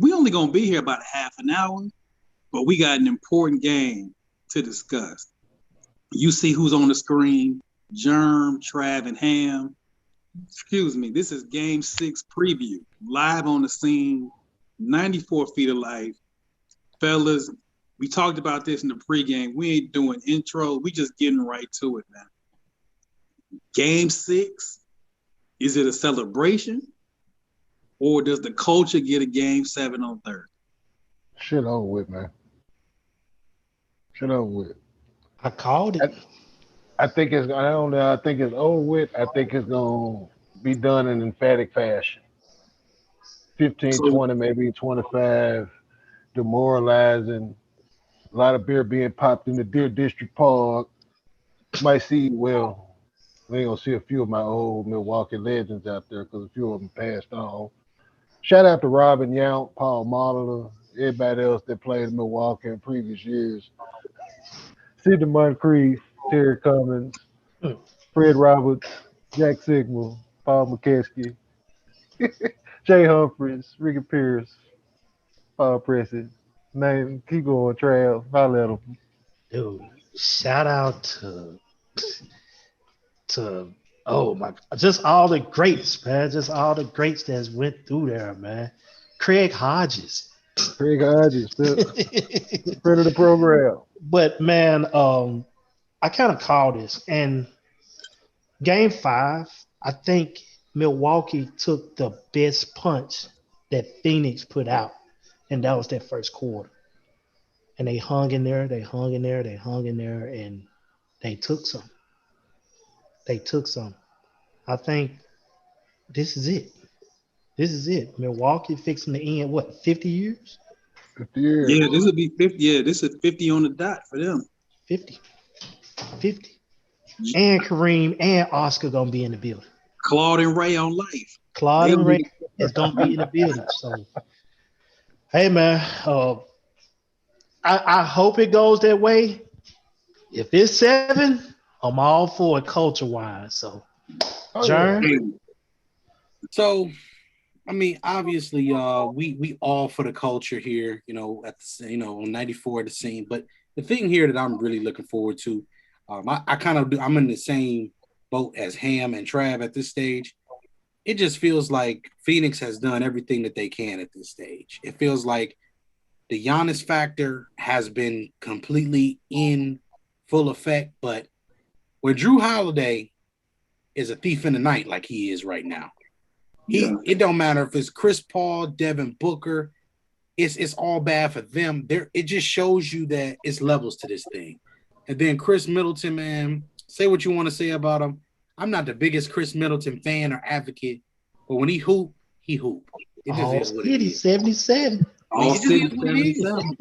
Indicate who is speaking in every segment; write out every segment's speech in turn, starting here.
Speaker 1: we only gonna be here about a half an hour, but we got an important game to discuss. You see who's on the screen: Germ, Trav, and Ham. Excuse me. This is Game 6 preview, live on the scene, 94 feet of life. Fellas, we talked about this in the pregame. We ain't doing intro. We just getting right to it now. Game 6, is it a celebration? Or does the culture get a Game 7 on Thursday?
Speaker 2: Shit over with, man. Shit over with.
Speaker 3: I called it.
Speaker 2: I, I think it's. I don't know. I think it's over with. I think it's gonna be done in emphatic fashion. 15,
Speaker 1: So
Speaker 2: 20, maybe 25. Demoralizing. A lot of beer being popped in the Deer District Park. Might see. Well, we ain't gonna see a few of my old Milwaukee legends out there because a few of them passed on. Shout out to Robin Yount, Paul Molitor, everybody else that played in Milwaukee in previous years. Sidney Moncrief, Terry Cummins,
Speaker 3: Hmm.
Speaker 2: Fred Roberts, Jack Sigma, Paul McKeskey, Jay Humphries, Ricky Pierce, Paul Pressey. Name, keep going, Trav. I'll let them.
Speaker 3: Dude, shout out to oh my, just all the greats, man. Just all the greats that went through there, man. Craig Hodges.
Speaker 2: Craig Hodges, friend of the program.
Speaker 3: But man, I kind of call this. And game 5, I think Milwaukee took the best punch that Phoenix put out, and that was that first quarter. And they hung in there, they hung in there, they hung in there, and they took some. They took some. I think this is it. This is it. Milwaukee fixing to end what, 50 years?
Speaker 2: 50 years.
Speaker 1: yeah, this would be 50. Yeah, this is 50 on the dot for them.
Speaker 3: 50. 50. And Kareem and Oscar gonna be in the building.
Speaker 1: Claude and Ray on life. They
Speaker 3: Claude
Speaker 1: gonna
Speaker 3: and Ray
Speaker 1: be
Speaker 3: is gonna be in the building. So hey man, I hope it goes that way. If it's 7, I'm all for it culture wise. So
Speaker 2: Oh, yeah.
Speaker 3: Jern,
Speaker 4: So, I mean, obviously, we all for the culture here, at on 94 at the scene. But the thing here that I'm really looking forward to, I kind of do. I'm in the same boat as Ham and Trav at this stage. It just feels like Phoenix has done everything that they can at this stage. It feels like the Giannis factor has been completely in full effect, but when Drew Holiday is a thief in the night like he is right now,
Speaker 1: yeah.
Speaker 4: it don't matter if it's Chris Paul, Devin Booker, it's all bad for them. It just shows you that it's levels to this thing. And then Chris Middleton, man, say what you want to say about him. I'm not the biggest Chris Middleton fan or advocate, but when he hoop, he hoop. It just
Speaker 3: all
Speaker 4: is what it
Speaker 3: city
Speaker 4: is.
Speaker 3: 77.
Speaker 4: I mean,
Speaker 1: All
Speaker 4: it just
Speaker 1: city
Speaker 4: is what it is.
Speaker 1: 77.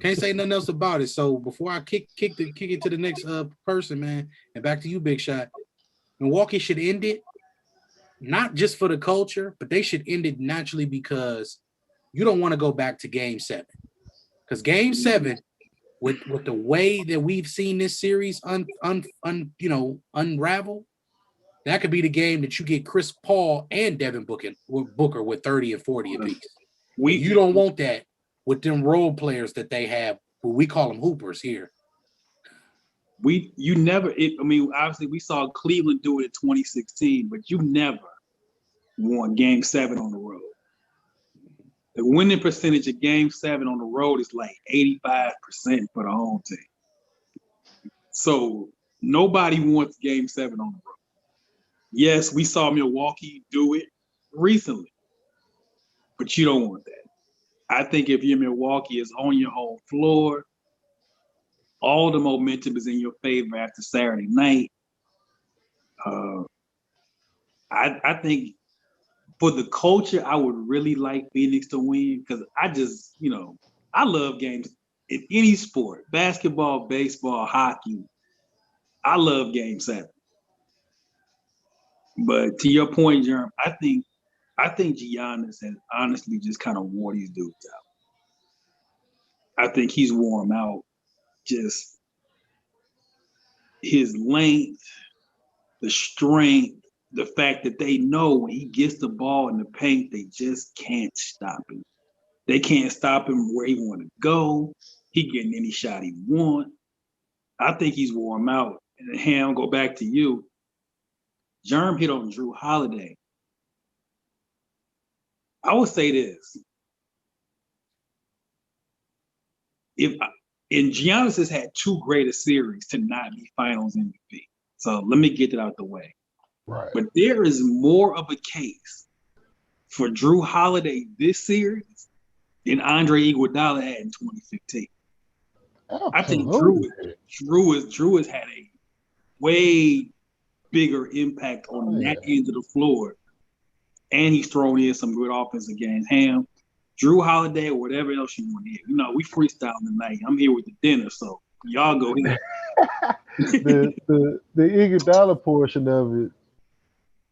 Speaker 4: Can't say nothing else about it. So before I kick it to the next person, man, and back to you, Big Shot. Milwaukee should end it, not just for the culture, but they should end it naturally because you don't want to go back to Game 7. Because Game 7, with the way that we've seen this series unravel, that could be the game that you get Chris Paul and Devin Booker with 30 and 40 apiece. And you
Speaker 1: We
Speaker 4: don't want that with them role players that they have, who we call them hoopers here.
Speaker 1: you never. I mean, obviously we saw Cleveland do it in 2016, but you never won Game 7 on the road. The winning percentage of Game 7 on the road is like 85% for the home team. So nobody wants Game 7 on the road. Yes, we saw Milwaukee do it recently, but you don't want that. I think if you're Milwaukee, is on your home floor, all the momentum is in your favor after Saturday night. Uh, I think for the culture, I would really like Phoenix to win because I love games in any sport, basketball, baseball, hockey. I love Game 7. But to your point, Jerm, I think Giannis has honestly just kind of wore these dudes out. I think he's wore them out. Just his length, the strength, the fact that they know when he gets the ball in the paint, they just can't stop him. They can't stop him where he want to go. He getting any shot he want. I think he's wore him out. And Ham, go back to you. Germ hit on Drew Holiday. I would say this. Giannis has had too great a series to not be finals MVP. So let me get it out the way.
Speaker 2: Right.
Speaker 1: But there is more of a case for Drew Holiday this series than Andre Iguodala had in 2015. I think Drew has had a way bigger impact on that end of the floor, and he's thrown in some good offensive games. Ham, Drew Holiday, or whatever else you want to hear. You know, we freestyling tonight. I'm here with the dinner, so y'all go ahead.
Speaker 2: the Iguodala portion of it,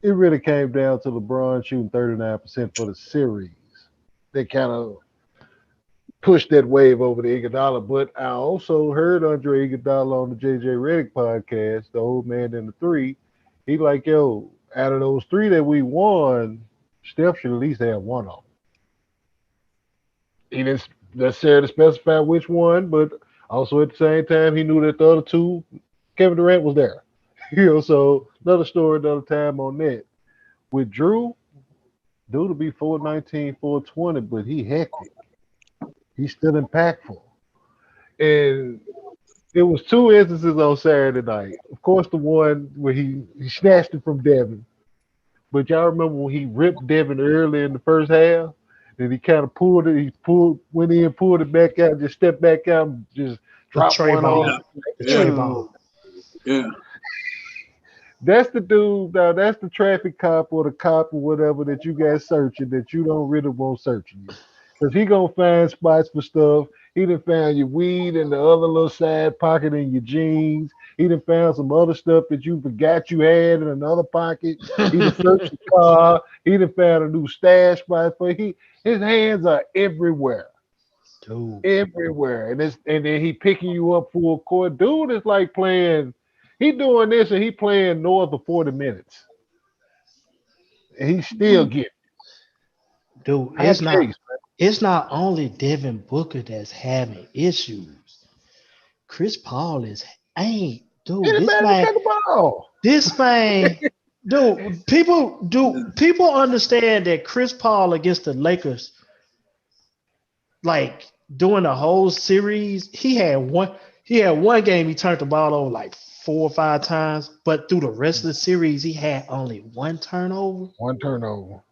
Speaker 2: it really came down to LeBron shooting 39% for the series. They kind of pushed that wave over to Iguodala, but I also heard Andre Iguodala on the JJ Redick podcast, the old man in the three. He like, yo, out of those three that we won, Steph should at least have one of them. He didn't necessarily specify which one, but also at the same time, he knew that the other two, Kevin Durant was there. So another story, another time on that. With Drew, dude will be 419, 420, but he hectic. He's still impactful. And there was two instances on Saturday night. Of course, the one where he snatched it from Devin. But y'all remember when he ripped Devin early in the first half? And he kind of pulled it. Went in, pulled it back out, just stepped back out, and just dropped one off.
Speaker 3: The Trey ball.
Speaker 1: Yeah.
Speaker 2: That's the dude, now that's the traffic cop or the cop or whatever that you guys searching that you don't really want searching you. Because he going to find spots for stuff. He done found your weed in the other little side pocket in your jeans. He done found some other stuff that you forgot you had in another pocket. He done searched your car. He done found a new stash spot for his hands are everywhere.
Speaker 3: Dude.
Speaker 2: Everywhere. And then he picking you up full court. Dude is like playing, he doing this and he playing north of 40 minutes. And he still getting.
Speaker 3: Dude, it's not only Devin Booker that's having issues. Chris Paul this man, dude, people understand that Chris Paul against the Lakers, like during the whole series, he had one game he turned the ball over like 4 or 5 times, but through the rest of the series, he had only one turnover.
Speaker 2: One turnover.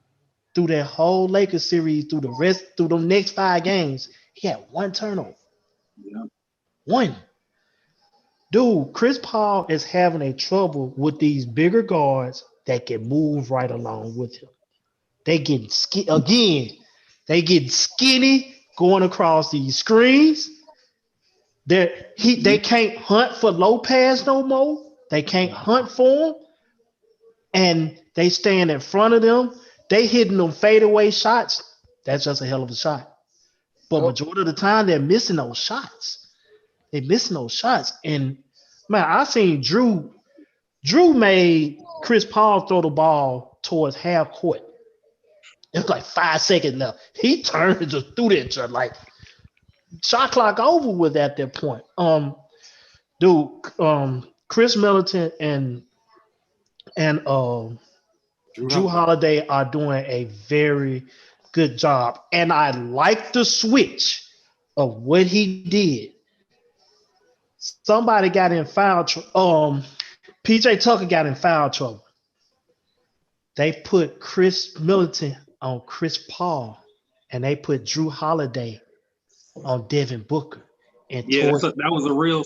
Speaker 3: Through that whole Lakers series, through the next 5 games, he had one turnover.
Speaker 1: Yeah.
Speaker 3: One. Dude, Chris Paul is having a trouble with these bigger guards that can move right along with him. They getting skinny going across these screens. They can't hunt for Lopez no more. They can't hunt for him. And they stand in front of them. They hitting them fadeaway shots. That's just a hell of a shot. But majority of the time, they're missing those shots. And, man, I seen Drew made Chris Paul throw the ball towards half court. It was like 5 seconds left. He turned and just threw that shot. Like, shot clock over with at that point. Chris Middleton and Drew Holiday are doing a very good job. And I like the switch of what he did. Somebody got in foul trouble. PJ Tucker got in foul trouble. They put Chris Middleton on Chris Paul, and they put Drew Holiday on Devin Booker. And
Speaker 1: that was a real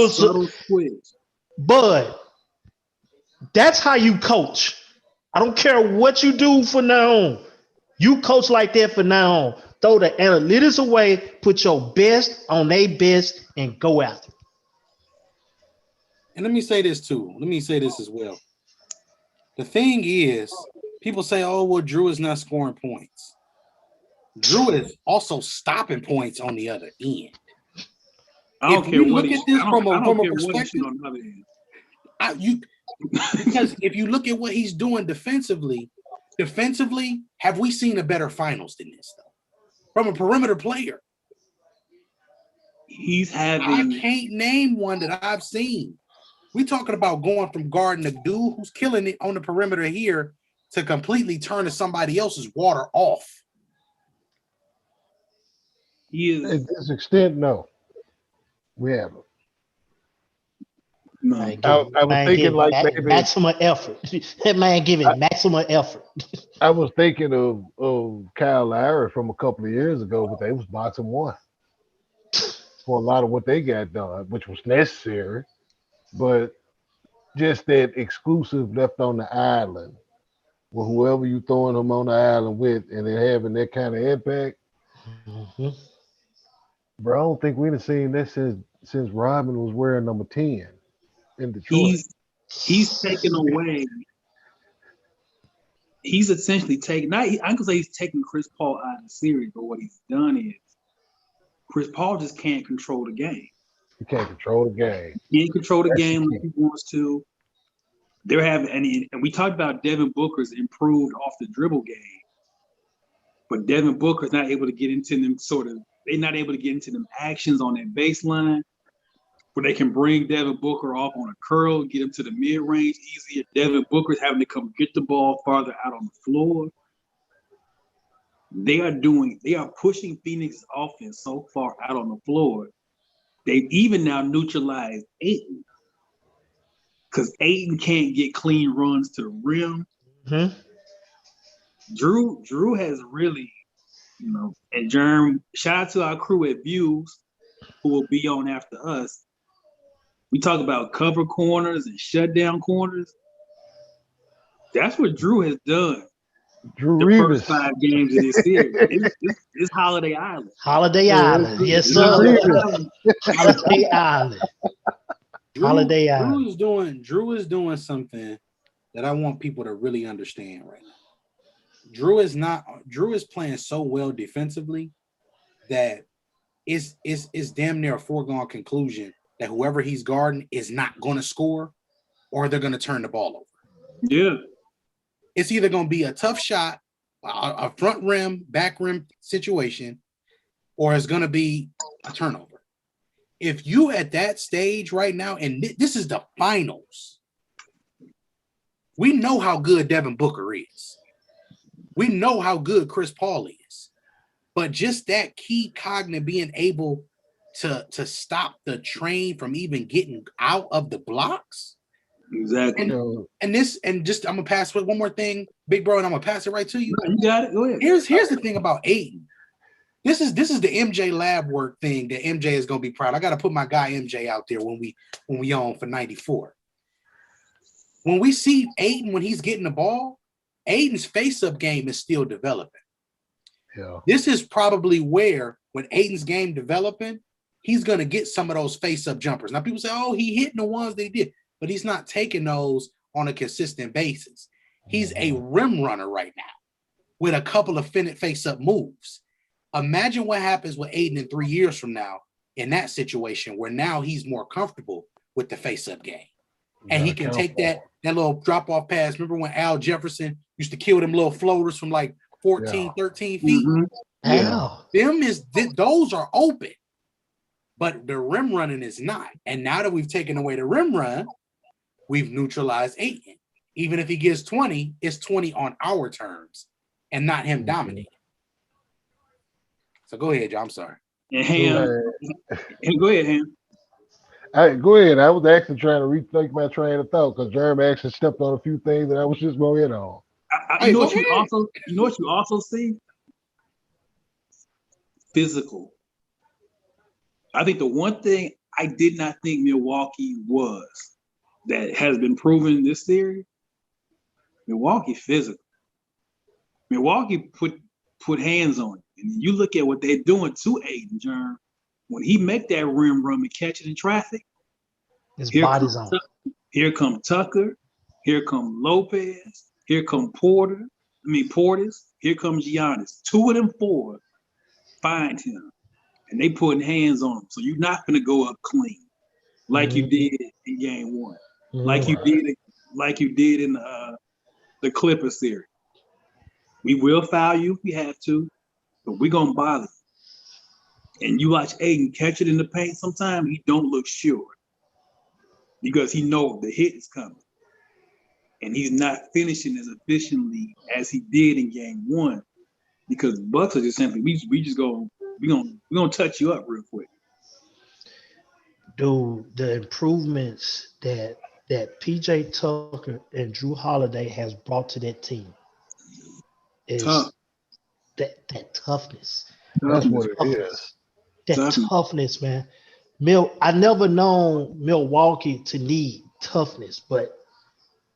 Speaker 3: subtle
Speaker 1: switch.
Speaker 3: But that's how you coach. I don't care what you do from now on. You coach like that from now on. Throw the analytics away, put your best on their best, and go after it.
Speaker 4: And let me say this too. Let me say this as well. The thing is, people say, oh, well, Drew is not scoring points. Drew is also stopping points on the other end.
Speaker 1: I don't care what
Speaker 4: look at this from a perspective. Because if you look at what he's doing defensively, have we seen a better finals than this, though? from a perimeter player.
Speaker 1: He's having.
Speaker 4: I can't name one that I've seen. We talking about going from guarding a dude who's killing it on the perimeter here to completely turning somebody else's water off.
Speaker 1: He is.
Speaker 2: At this extent, no. We haven't.
Speaker 1: No.
Speaker 2: I was thinking like maybe
Speaker 3: maximum effort. That man giving maximum effort.
Speaker 2: I was thinking of Kyle Lowry from a couple of years ago, but they was boxing one for a lot of what they got done, which was necessary. But just that exclusive left on the island, with whoever you throwing them on the island with, and then having that kind of impact.
Speaker 3: Mm-hmm.
Speaker 2: Bro, I don't think we've seen that since Robin was wearing number 10 in Detroit.
Speaker 1: He's taken away. He's essentially taken. I can say he's taking Chris Paul out of the series, but what he's done is Chris Paul just can't control the game.
Speaker 2: He can't control the game.
Speaker 1: He can't control the game like he wants to. They're having, and we talked about Devin Booker's improved off the dribble game, but Devin Booker's not able to get into them they're not able to get into them actions on that baseline where they can bring Devin Booker off on a curl, get him to the mid-range easier. Devin Booker's having to come get the ball farther out on the floor. They are pushing Phoenix's offense so far out on the floor. They've even now neutralized Ayton. Because Ayton can't get clean runs to the rim.
Speaker 3: Mm-hmm.
Speaker 1: Drew has really, and Jerm, shout out to our crew at Views who will be on after us. We talk about cover corners and shutdown corners. That's what Drew has done.
Speaker 2: Drew
Speaker 1: the
Speaker 2: Reeves.
Speaker 1: first 5 games of this series. It's Holiday Island.
Speaker 3: Holiday Island. Yes, sir. Holiday Island. Holiday Island.
Speaker 4: Drew is doing something that I want people to really understand right now. Drew is playing so well defensively that it's damn near a foregone conclusion that whoever he's guarding is not going to score or they're going to turn the ball over.
Speaker 1: Yeah.
Speaker 4: It's either going to be a tough shot, a front rim, back rim situation, or it's going to be a turnover. If you at that stage right now, and this is the finals, we know how good Devin Booker is. We know how good Chris Paul is. But just that key cognitive being able to stop the train from even getting out of the blocks.
Speaker 1: Exactly.
Speaker 4: And just I'm gonna pass with one more thing, big bro, and I'm gonna pass it right to you.
Speaker 1: No, you got it. Go ahead.
Speaker 4: Here's the thing about Ayton. This is the MJ lab work thing that MJ is gonna be proud. I gotta put my guy MJ out there when we on for 94. When we see Ayton when he's getting the ball, Ayton's face-up game is still developing.
Speaker 2: Yeah.
Speaker 4: This is probably where when Ayton's game developing, he's gonna get some of those face-up jumpers. Now people say, oh, he hitting the ones they did, but he's not taking those on a consistent basis. He's a rim runner right now with a couple of face-up moves. Imagine what happens with Ayton in 3 years from now in that situation where now he's more comfortable with the face-up game. And he can take that little drop-off pass. Remember when Al Jefferson used to kill them little floaters from like 14, 13 feet?
Speaker 1: Mm-hmm.
Speaker 3: Yeah.
Speaker 4: Those are open. But the rim running is not. And now that we've taken away the rim run, we've neutralized Ayton. Even if he gets 20, it's 20 on our terms and not him dominating. So go ahead, Joe. I'm sorry.
Speaker 1: And Ham. Go ahead, Ham.
Speaker 2: All right, go ahead. I was actually trying to rethink my train of thought because Jeremy actually stepped on a few things that I was just going in on.
Speaker 1: You know what you also see? Physical. I think the one thing I did not think Milwaukee was that has been proven in this series, Milwaukee physical. Milwaukee put hands on it. And you look at what they're doing to Ayton, Jerm. When he make that rim run and catch it in traffic,
Speaker 3: his body's on.
Speaker 1: Here come Tucker. Here come Lopez. Here come Portis. Here comes Giannis. 2 of them 4 find him. And they putting hands on him. So you're not going to go up clean like you did in game 1. Like you did in the Clippers series. We will foul you if we have to. but we're gonna bother you. And you watch Aiden catch it in the paint sometimes, he don't look sure because he knows the hit is coming. And he's not finishing as efficiently as he did in game one because Bucks are just simply we're gonna touch you up real quick.
Speaker 3: Dude, the improvements that PJ Tucker and Drew Holiday has brought to that team is
Speaker 1: Tough.
Speaker 3: that toughness.
Speaker 2: That's what it
Speaker 3: Toughness.
Speaker 2: is.
Speaker 3: That toughness, man. I never known Milwaukee to need toughness, but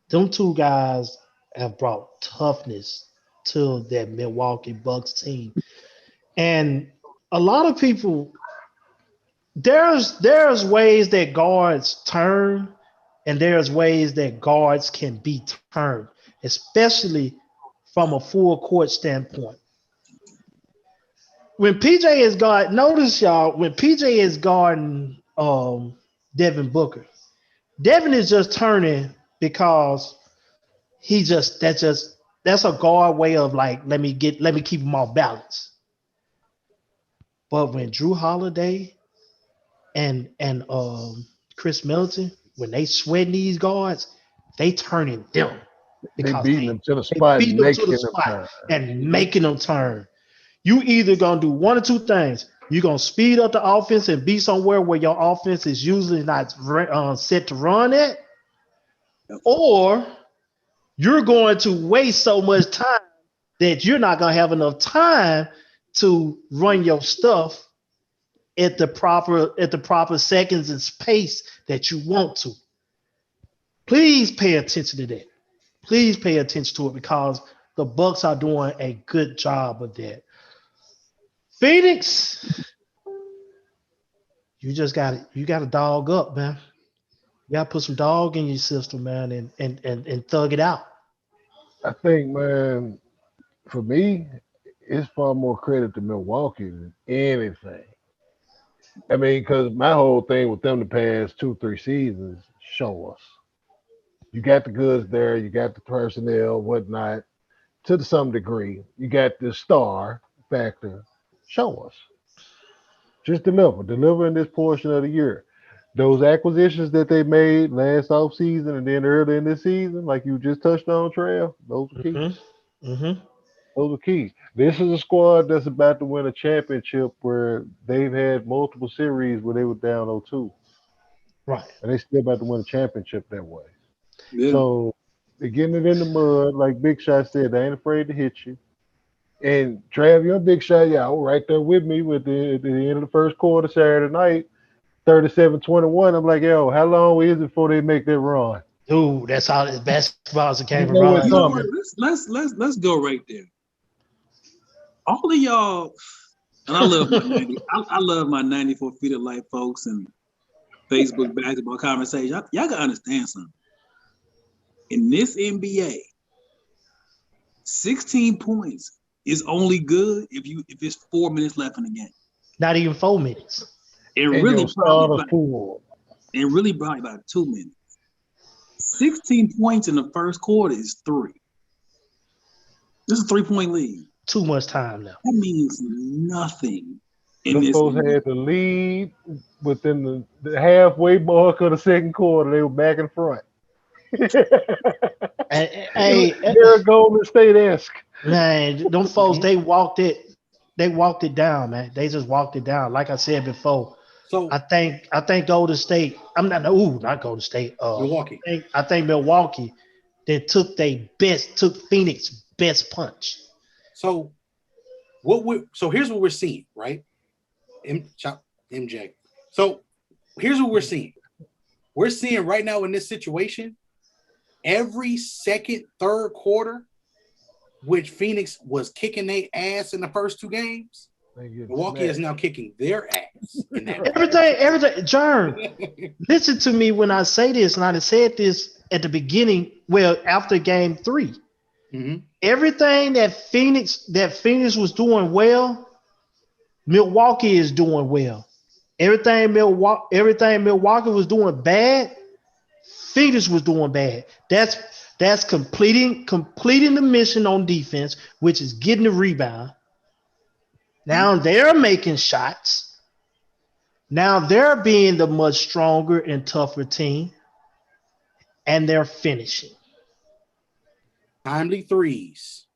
Speaker 3: them two guys have brought toughness to that Milwaukee Bucks team. And a lot of people, there's ways that guards turn, and there's ways that guards can be turned, especially from a full court standpoint. When PJ is guard, notice y'all, when PJ is guarding Devin Booker, Devin is just turning because that's a guard way of like, let me keep him off balance. But when Drew Holiday and Chris Middleton, when they sweating these guards, they turning them
Speaker 2: They
Speaker 3: because
Speaker 2: beating them to the spot and making them turn.
Speaker 3: and making them turn. You either gonna do one or two things. You're gonna speed up the offense and be somewhere where your offense is usually not set to run at, or you're going to waste so much time that you're not gonna have enough time to run your stuff at the proper seconds and pace that you want to. Please pay attention to that. Please pay attention to it because the Bucks are doing a good job of that. Phoenix, you got to dog up, man. You got to put some dog in your system, man, and thug it out.
Speaker 2: I think, man, for me, it's far more credit to Milwaukee than anything. I mean, because my whole thing with them the past 2-3 seasons, show us. You got the goods there, you got the personnel, whatnot, to some degree. You got the star factor. Show us. Just deliver in this portion of the year. Those acquisitions that they made last offseason and then early in this season, like you just touched on, Trail, those are key.
Speaker 3: Mm-hmm.
Speaker 2: Those are key. This is a squad that's about to win a championship where they've had multiple series where they were down 0-2.
Speaker 3: Right.
Speaker 2: And they still about to win a championship that way.
Speaker 1: Yeah.
Speaker 2: So they're getting it in the mud, like Big Shot said, they ain't afraid to hit you. And Trav, you're a Big Shot, y'all right there with me with the end of the first quarter Saturday night, 37-21. I'm like, yo, how long is it before they make that run?
Speaker 3: Dude, that's how this basketball is a game
Speaker 2: You know
Speaker 3: of
Speaker 2: it's
Speaker 1: You know
Speaker 2: coming.
Speaker 1: what? Let's go right there. All of y'all, and I love my 94 feet of light folks and Facebook basketball conversation. Y'all gotta understand something. In this NBA, 16 points is only good if it's 4 minutes left in the game.
Speaker 3: Not even 4 minutes.
Speaker 1: And really probably about 2 minutes. 16 points in the first quarter is 3. This is a 3-point lead.
Speaker 3: Too much time now.
Speaker 1: That means nothing in
Speaker 2: Them
Speaker 1: this.
Speaker 2: folks had the lead within the halfway mark of the second quarter. They were back in front.
Speaker 3: Hey,
Speaker 2: they're Golden State-esque.
Speaker 3: Man, them folks, they walked it down, man. They just walked it down. Like I said before.
Speaker 4: So
Speaker 3: I think Golden State. Not Golden State.
Speaker 4: Milwaukee.
Speaker 3: I think Milwaukee that took Phoenix best punch.
Speaker 4: So here's what we're seeing, right? MJ. So here's what we're seeing. We're seeing right now in this situation, every second, third quarter, which Phoenix was kicking their ass in the first 2 games, Milwaukee is now kicking their ass. In that
Speaker 3: everything. Jern, listen to me when I say this, and I said this at the beginning. Well, after game 3, everything that Phoenix was doing well, Milwaukee is doing well. Everything Milwaukee was doing bad, Phoenix was doing bad. That's completing the mission on defense, which is getting the rebound, Now they're making shots. Now they're being the much stronger and tougher team, and they're finishing.
Speaker 4: Timely threes.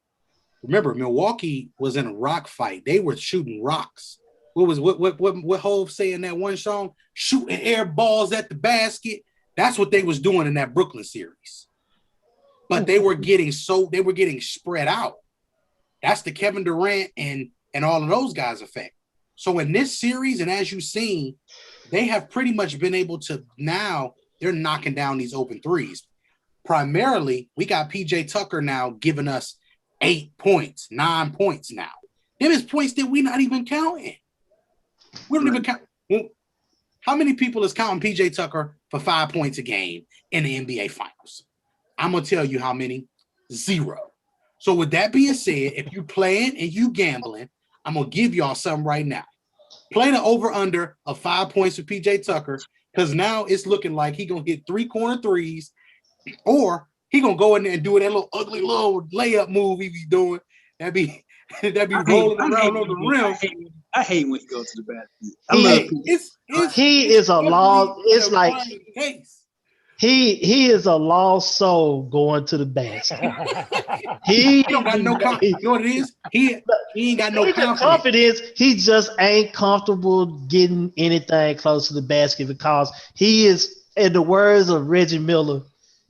Speaker 4: Remember, Milwaukee was in a rock fight. They were shooting rocks. What Hov say in that one song? Shooting air balls at the basket. That's what they was doing in that Brooklyn series. But they were getting spread out. That's the Kevin Durant and all of those guys' effect. So in this series, and as you've seen, they have pretty much been able to now they're knocking down these open threes. Primarily, we got PJ Tucker now giving us 8 points, 9 points now. Them is points that we're not even counting. We don't even count. Well, how many people is counting PJ Tucker for 5 points a game in the NBA Finals? I'm going to tell you how many. 0. So with that being said, if you playing and you gambling, I'm going to give y'all something right now. Play the over-under of 5 points for PJ Tucker because now it's looking like he going to hit 3-corner threes or he going to go in there and do that little ugly little layup move he be doing. That'd be rolling around on the rim.
Speaker 1: I hate when he goes to the basket. I love
Speaker 3: he is a lost. It's like he is a lost soul going to the basket.
Speaker 4: He don't got no confidence. You know what it is? He ain't got no confidence.
Speaker 3: He just ain't comfortable getting anything close to the basket because he is, in the words of Reggie Miller,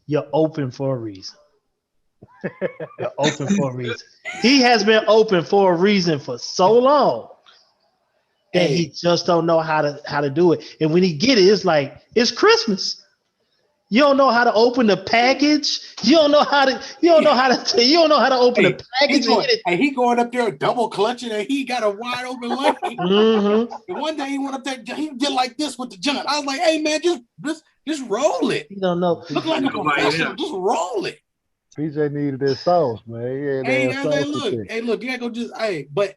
Speaker 3: you're open for a reason. You're open for a reason. He has been open for a reason for so long that he just don't know how to do it. And when he get it, it's like it's Christmas. You don't know how to open the package. You don't know how to open the package.
Speaker 4: He going up there double clutching and he got a wide open lane.
Speaker 3: Mm-hmm.
Speaker 4: And one day he went up there, he did like this with the jump. I was like, hey man, just roll it.
Speaker 3: You don't know.
Speaker 4: Look like a professional, just roll it.
Speaker 2: PJ needed that sauce, man.
Speaker 4: Look, you gotta go but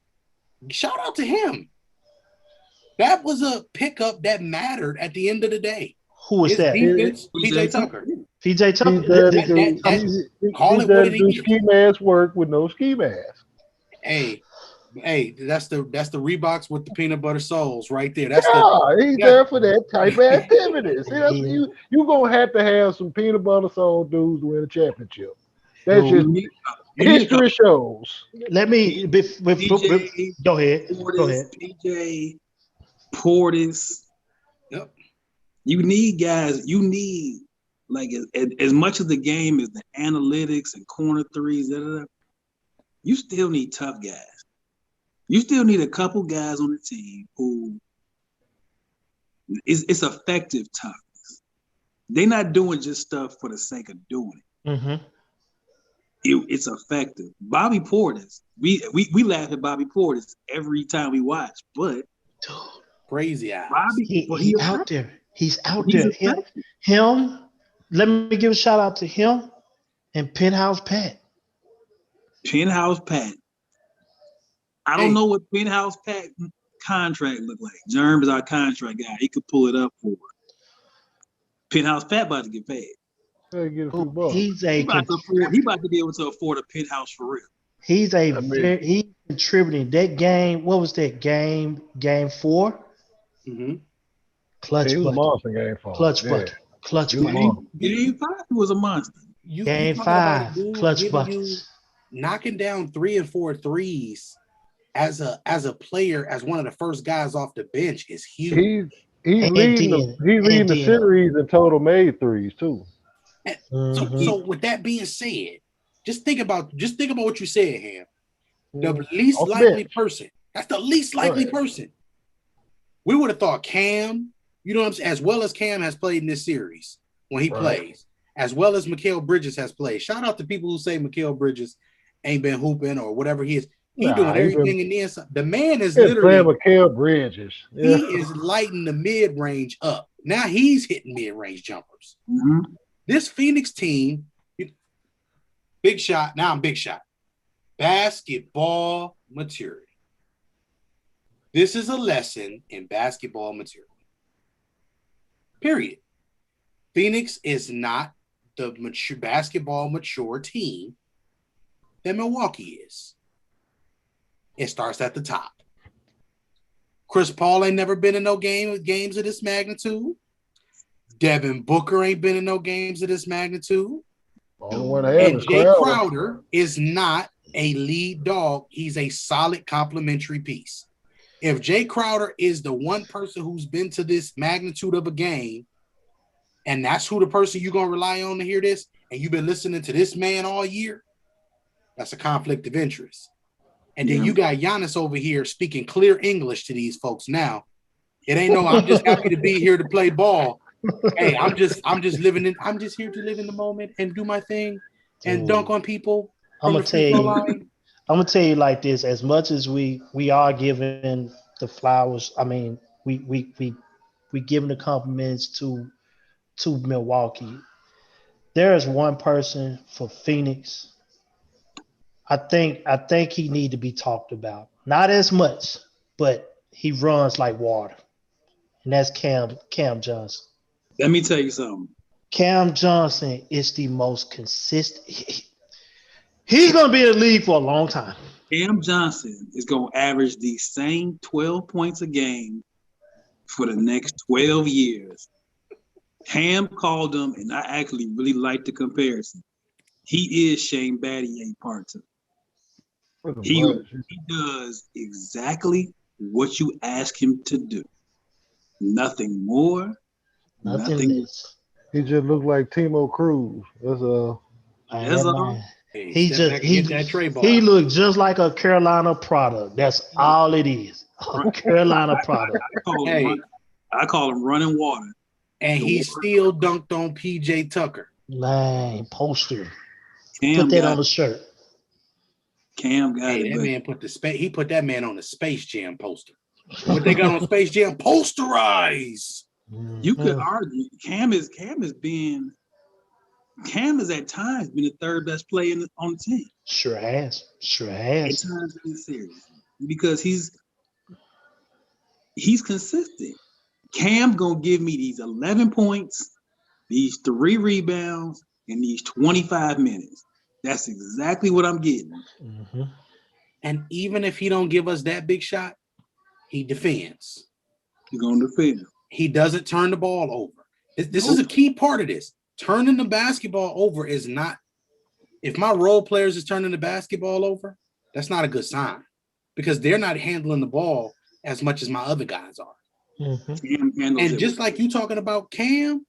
Speaker 4: shout out to him. That was a pickup that mattered at the end of the day.
Speaker 3: Who was that?
Speaker 4: PJ Tucker.
Speaker 3: PJ Tucker.
Speaker 4: Call it what it is.
Speaker 2: Ski mask work with no ski mask.
Speaker 4: Hey, that's the Reeboks with the peanut butter soles right there.
Speaker 2: He's there for that type of activity. See, you gonna have to have some peanut butter sole dudes to win a championship. That's just history shows.
Speaker 3: Let me go ahead.
Speaker 1: PJ Portis.
Speaker 4: Yep.
Speaker 1: You need guys. You need like as much of the game as the analytics and corner threes. You still need tough guys. You still need a couple guys on the team who it's effective toughness. They're not doing just stuff for the sake of doing it.
Speaker 3: Mm-hmm.
Speaker 1: It's effective. Bobby Portis. We laugh at Bobby Portis every time we watch, but
Speaker 4: crazy eyes.
Speaker 3: He's out there. He's out there. Him. Let me give a shout out to him and Penthouse Pat.
Speaker 1: Penthouse Pat. I don't know what Penthouse Pat contract look like. Germ is our contract guy. He could pull it up for us. Penthouse Pat about to get paid.
Speaker 2: Get a few bucks.
Speaker 1: He about to be able to afford a penthouse for real.
Speaker 3: He's contributing that game. What was that game? Game 4.
Speaker 4: Mm-hmm.
Speaker 3: Clutch bucket.
Speaker 2: Game 4.
Speaker 3: Clutch bucket. Clutch bucket.
Speaker 1: Game 5 was a monster.
Speaker 3: Game 5. Clutch buckets.
Speaker 4: Knocking down 3 and 4 threes as a player, as one of the first guys off the bench is huge.
Speaker 2: He's leading the series in total made threes too.
Speaker 4: So with that being said, just think about what you said, Ham. The least likely person. That's the least likely person. We would have thought Cam, you know what I'm saying, as well as Cam has played in this series when he plays, as well as Mikal Bridges has played. Shout out to people who say Mikal Bridges ain't been hooping or whatever he is. He's doing everything in the inside. The man is literally
Speaker 2: Mikal Bridges.
Speaker 4: Yeah. He is lighting the mid-range up. Now he's hitting mid-range jumpers.
Speaker 1: Mm-hmm.
Speaker 4: This Phoenix team, big shot. Now I'm big shot. Basketball maturity. This is a lesson in basketball maturity. Period. Phoenix is not the basketball mature team that Milwaukee is. It starts at the top. Chris Paul ain't never been in no games of this magnitude. Devin Booker ain't been in no games of this magnitude.
Speaker 2: Only one I have
Speaker 4: And
Speaker 2: is
Speaker 4: Jay
Speaker 2: Crowder.
Speaker 4: Crowder is not a lead dog. He's a solid complementary piece. If Jay Crowder is the one person who's been to this magnitude of a game, and that's who the person you're going to rely on to hear this, and you've been listening to this man all year, that's a conflict of interest. And then you got Giannis over here speaking clear English to these folks now. It ain't no, I'm just happy to be here to play ball. Hey, I'm just here to live in the moment and do my thing and dunk on people.
Speaker 3: I'm gonna tell you like this: as much as we are giving the flowers, I mean, we giving the compliments to Milwaukee. There is one person for Phoenix. I think he need to be talked about. Not as much, but he runs like water, and that's Cam Johnson.
Speaker 1: Let me tell you something.
Speaker 3: Cam Johnson is the most consistent. He's going to be in the league for a long time.
Speaker 1: Cam Johnson is going to average the same 12 points a game for the next 12 years. Cam called him, and I actually really like the comparison. He is Shane Battier part two. He does exactly what you ask him to do. Nothing more. Nothing less.
Speaker 2: He just looked like Timo Cruz. That's
Speaker 3: all. He looked just like a Carolina product. That's all it is. A Carolina product.
Speaker 1: I call him running water.
Speaker 4: And he still dunked on PJ Tucker.
Speaker 3: Man, poster. Put that on the shirt.
Speaker 1: Cam got it.
Speaker 4: That man he put that man on the Space Jam poster. What they got on Space Jam? Posterize.
Speaker 1: You could argue Cam has at times been the third best player on the team.
Speaker 3: Sure has. At
Speaker 1: times in the series because he's consistent. Cam gonna give me these 11 points, these 3 rebounds, and these 25 minutes. That's exactly what I'm getting.
Speaker 3: Mm-hmm.
Speaker 4: And even if he don't give us that big shot, he defends.
Speaker 1: He's gonna defend.
Speaker 4: He doesn't turn the ball over. This is a key part of this. Turning the basketball over is not. If my role players is turning the basketball over, that's not a good sign because they're not handling the ball as much as my other guys are.
Speaker 3: Mm-hmm.
Speaker 4: And just like you talking about Cam,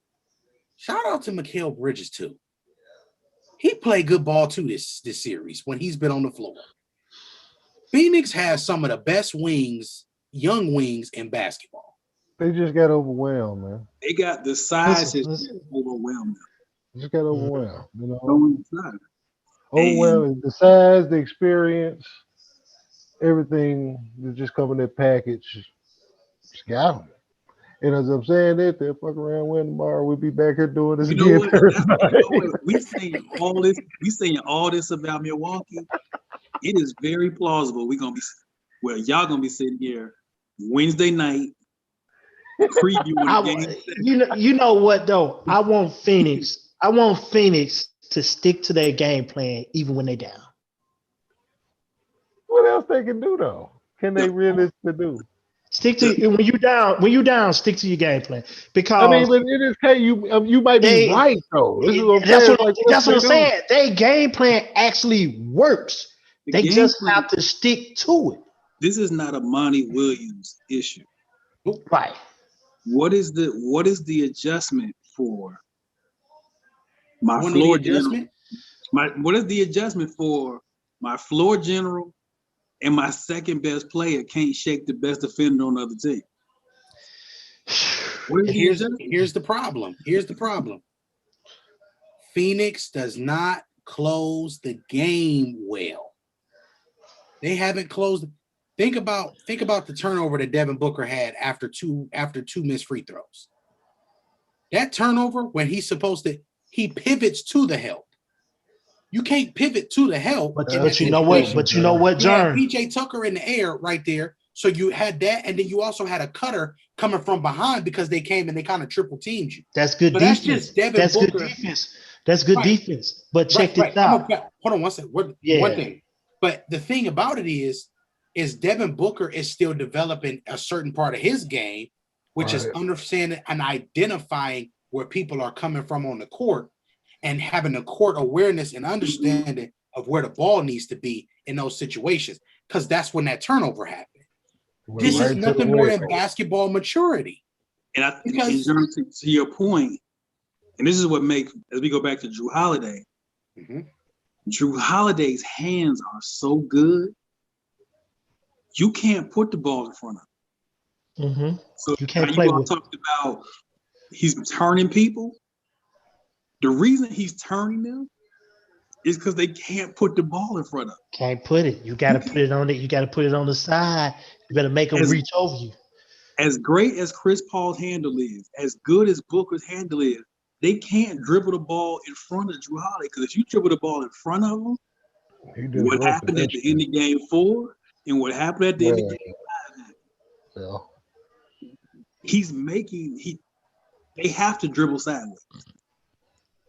Speaker 4: shout out to Mikal Bridges too. He played good ball too this series when he's been on the floor. Phoenix has some of the best young wings in basketball.
Speaker 2: They just got overwhelmed, man.
Speaker 1: They got the size is overwhelmed.
Speaker 2: They just got overwhelmed, you know.
Speaker 1: Overwhelmed.
Speaker 2: The size, the experience, everything that just come in that package. Just got them. And as I'm saying that, they'll fuck around win tomorrow. We'll be back here doing this again.
Speaker 1: We saying all this about Milwaukee. It is very plausible. Y'all gonna be sitting here Wednesday night previewing the game.
Speaker 3: You know what though? I want Phoenix to stick to their game plan even when they're down.
Speaker 2: What else they can do though? Can they really do?
Speaker 3: Stick to when you down, stick to your game plan. Because
Speaker 2: I mean, but in this case, you might be right though.
Speaker 3: That's what I'm saying. Their game plan actually works. They just have to stick to it.
Speaker 1: This is not a Monty Williams issue.
Speaker 3: Right.
Speaker 1: What is the adjustment for my floor general? What is the adjustment for my floor general and my second best player can't shake the best defender on the other team?
Speaker 4: Here's the problem. Phoenix does not close the game well. They haven't closed. Think about the turnover that Devin Booker had after two missed free throws. That turnover when he pivots to the help. You can't pivot to the help.
Speaker 3: But you know what, John?
Speaker 4: PJ Tucker in the air right there. So you had that, and then you also had a cutter coming from behind because they came and they kind of triple teamed you.
Speaker 3: That's good defense. That's good defense. That's good defense. But check this out.
Speaker 4: Hold on one second. One thing. But the thing about it is, is Devin Booker is still developing a certain part of his game, which is understanding and identifying where people are coming from on the court and having the court awareness and understanding of where the ball needs to be in those situations, because that's when that turnover happened. This is nothing more than basketball maturity.
Speaker 1: And to your point, and this is what makes, as we go back to Drew Holiday, Drew Holiday's hands are so good, you can't put the ball in front of him. So
Speaker 3: you can't play with.
Speaker 1: Talked about he's turning people. The reason he's turning them is because they can't put the ball in front of them.
Speaker 3: Can't put it. You got to put it on it. You got to put it on the side. You better make them reach over you.
Speaker 1: As great as Chris Paul's handle is, as good as Booker's handle is, they can't dribble the ball in front of Drew Holiday, because if you dribble the ball in front of him, what happened at the end of game 4 and what happened at the end of game 5, he's making they have to dribble sideways.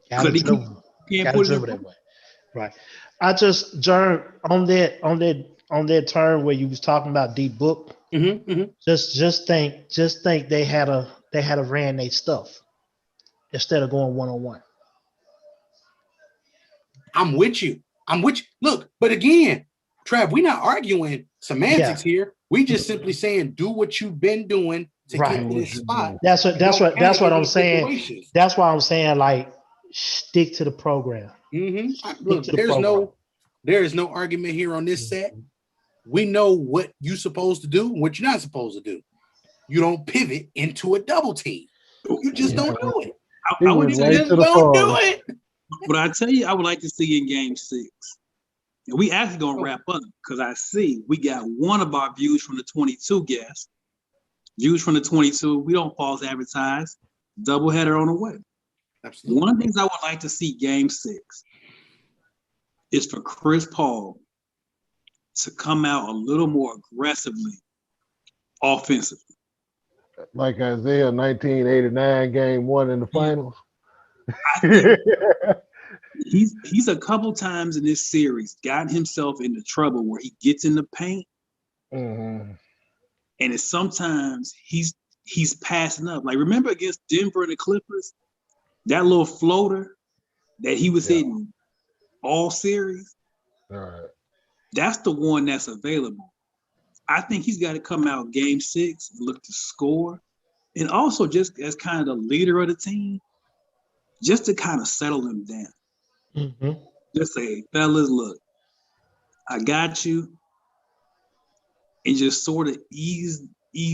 Speaker 3: Can't dribble that way. Right. I just, Jern, on that turn where you was talking about deep book, just think they had a ran their stuff instead of going one-on-one.
Speaker 4: I'm with you. Look, but again, Trav, we're not arguing semantics here. We just simply saying do what you've been doing to get to this spot.
Speaker 3: That's what I'm saying. That's why I'm saying, like, stick to the program.
Speaker 4: Look, there is no argument here on this set. We know what you're supposed to do and what you're not supposed to do. You don't pivot into a double team. You just don't do it.
Speaker 1: I would
Speaker 4: just don't do it.
Speaker 1: But I tell you, I would like to see in game 6. And we actually gonna wrap up, because I see we got one of our views from the 22 guests. Views from the 22. We don't pause advertise. Doubleheader on the way.
Speaker 4: Absolutely.
Speaker 1: One of the things I would like to see game 6 is for Chris Paul to come out a little more aggressively offensively.
Speaker 2: Like Isaiah 1989 game 1 in the finals.
Speaker 1: He's a couple times in this series gotten himself into trouble where he gets in the paint, and it's sometimes he's passing up. Like, remember against Denver and the Clippers, that little floater that he was hitting all series?
Speaker 2: All right.
Speaker 1: That's the one that's available. I think he's got to come out game 6 and look to score, and also just as kind of the leader of the team, just to kind of settle them down. Just say, fellas, look, I got you, and just sort of ease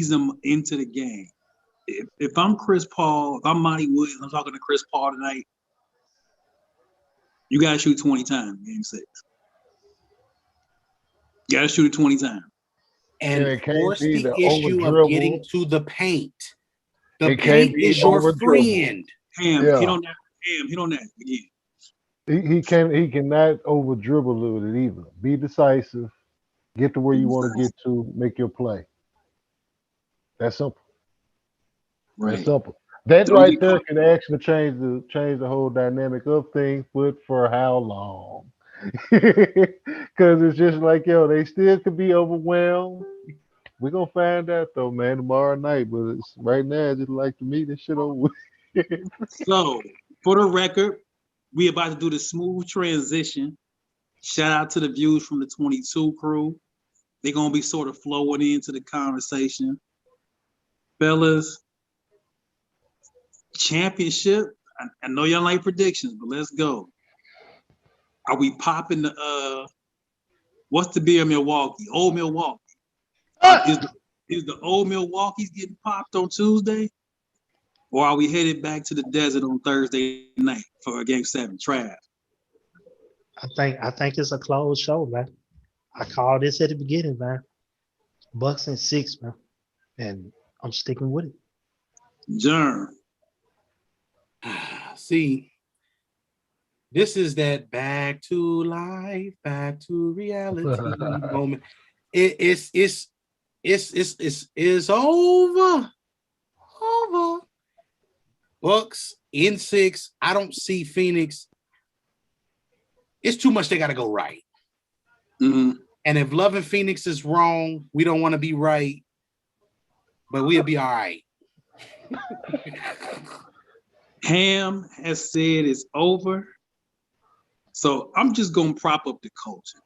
Speaker 1: them into the game. If I'm Chris Paul, if I'm Monty Williams, I'm talking to Chris Paul tonight, you got to shoot 20 times in game 6. You got to shoot it 20 times.
Speaker 4: And force the issue of getting to the paint. The paint is your friend.
Speaker 1: Hit on that again.
Speaker 2: He cannot over dribble with it either. Be decisive, get to where you want to get to, make your play. That's simple.
Speaker 1: Right.
Speaker 2: That's simple. That right there can actually change the whole dynamic of things, but for how long? Because it's just like, they still could be overwhelmed. We're gonna find out though, man, tomorrow night. But right now, it's just like, to me, this shit over.
Speaker 1: So, for the record, we about to do the smooth transition. Shout out to the views from the 22 crew. They're gonna be sort of flowing into the conversation. Fellas, championship. I know y'all like predictions, but let's go. Are we popping the what's the beer, Milwaukee? Old Milwaukee. Is the old Milwaukee's getting popped on Tuesday? Or are we headed back to the desert on Thursday night for game 7? Trav.
Speaker 3: I think it's a closed show, man. I called this at the beginning, man. Bucks and 6, man. And I'm sticking with it.
Speaker 1: Jern.
Speaker 4: See, this is that back to life, back to reality moment. It's over. Bucks in 6. I don't see Phoenix. It's too much they got to go right. And if Love and Phoenix is wrong, we don't want to be right, but we'll be all right.
Speaker 1: Ham has said it's over. So I'm just gonna prop up the culture.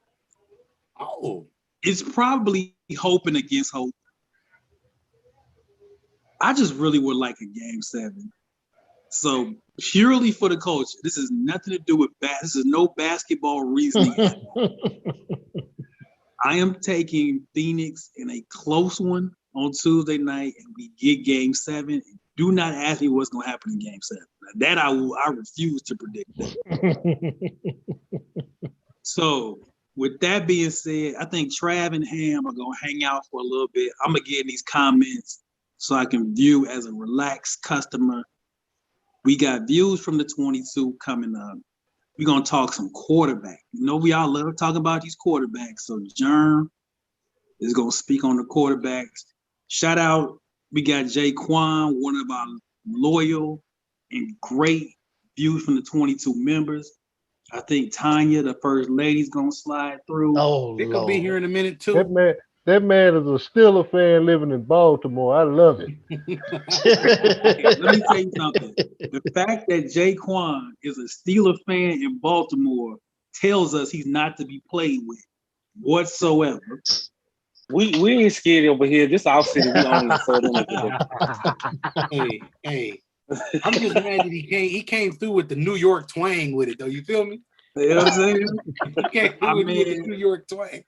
Speaker 4: Oh,
Speaker 1: It's probably hoping against hope. I just really would like a game 7. So purely for the culture, this has nothing to do with this is no basketball reasoning. I am taking Phoenix in a close one on Tuesday night, and we get game 7. Do not ask me what's going to happen in game 7. That I refuse to predict that. So with that being said, I think Trav and Ham are going to hang out for a little bit. I'm going to get in these comments so I can view as a relaxed customer. We got views from the 22 coming up. We're going to talk some quarterback. You know, we all love talking about these quarterbacks. So Germ is going to speak on the quarterbacks. Shout out, we got Jaquan, one of our loyal and great views from the 22 members. I think Tanya, the first lady, is going to slide through.
Speaker 3: Oh,
Speaker 4: Vic will be here in a minute, too.
Speaker 2: That man is a Steeler fan living in Baltimore. I love it.
Speaker 1: Let me tell you something. The fact that Jaquan is a Steeler fan in Baltimore tells us he's not to be played with whatsoever.
Speaker 5: We ain't scared over here. This our city. We own it. So
Speaker 4: Hey. I'm just mad that he came through with the New York twang with it, though. You feel me?
Speaker 1: You know what I'm saying?
Speaker 4: He came through with the New York twang.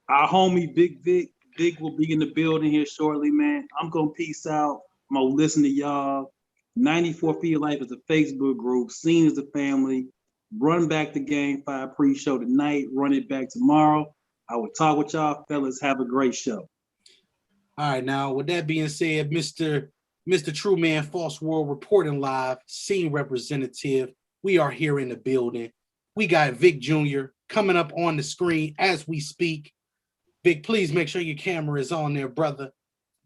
Speaker 1: Our homie Big Vic will be in the building here shortly, man. I'm gonna peace out. I'm gonna listen to y'all. 94 Feet of Life is a Facebook group. Scen is the family. Run back the Game 5 pre-show tonight. Run it back tomorrow. I will talk with y'all, fellas. Have a great show.
Speaker 4: All right, now with that being said, Mr. True Man, False World reporting live, Scene representative. We are here in the building. We got Vic Jr. coming up on the screen as we speak. Vic, please make sure your camera is on there, brother.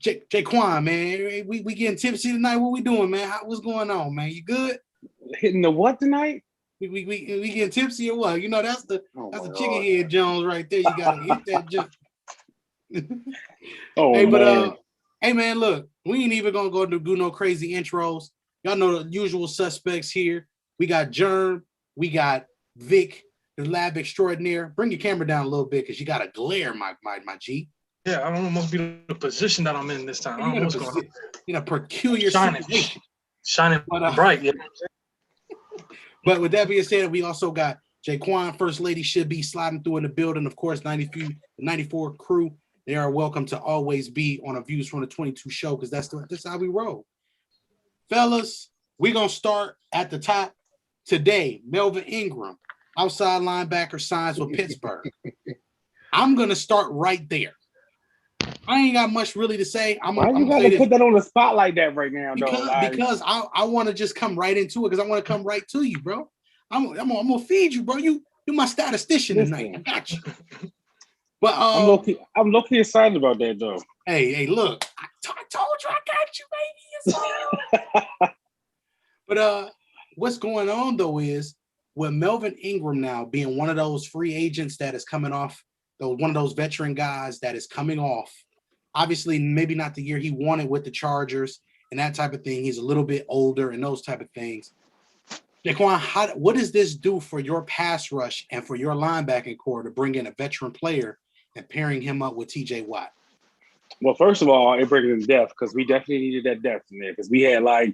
Speaker 4: Jaquan, man, we getting tipsy tonight. What we doing, man? What's going on, man? You good?
Speaker 5: hitting the what tonight?
Speaker 4: We getting tipsy or what? You know, that's the chicken head Jones right there. You gotta hit that jump. Hey man, look, we ain't even gonna go to do no crazy intros. Y'all know the usual suspects here. We got Germ, we got Vic, the lab extraordinaire. Bring your camera down a little bit because you got a glare, my G.
Speaker 6: Yeah, I almost be the position that I'm in this time. I almost going
Speaker 4: in a peculiar
Speaker 6: situation. Shining bright. Yeah.
Speaker 4: But with that being said, we also got Jaquan, First Lady should be sliding through in the building. Of course, 94 crew. They are welcome to always be on a Views from the 22 show because that's how we roll. Fellas, we're going to start at the top. Today, Melvin Ingram, outside linebacker, signs with Pittsburgh. I'm going to start right there. I ain't got much really to say.
Speaker 5: Why you got to put that on the spot like that right now,
Speaker 4: because I want to just come right into it because I want to come right to you, bro. I'm gonna feed you, bro. You my statistician tonight. I got you. But
Speaker 5: I'm low-key excited about that, though.
Speaker 4: Hey, look, I told you I got you, baby. But what's going on though is with Melvin Ingram now being one of those free agents that is coming off, one of those veteran guys that is coming off. Obviously, maybe not the year he wanted with the Chargers and that type of thing. He's a little bit older and those type of things. Jaquan, what does this do for your pass rush and for your linebacking core to bring in a veteran player and pairing him up with T.J. Watt?
Speaker 5: Well, first of all, it brings in depth because we definitely needed that depth in there because we had like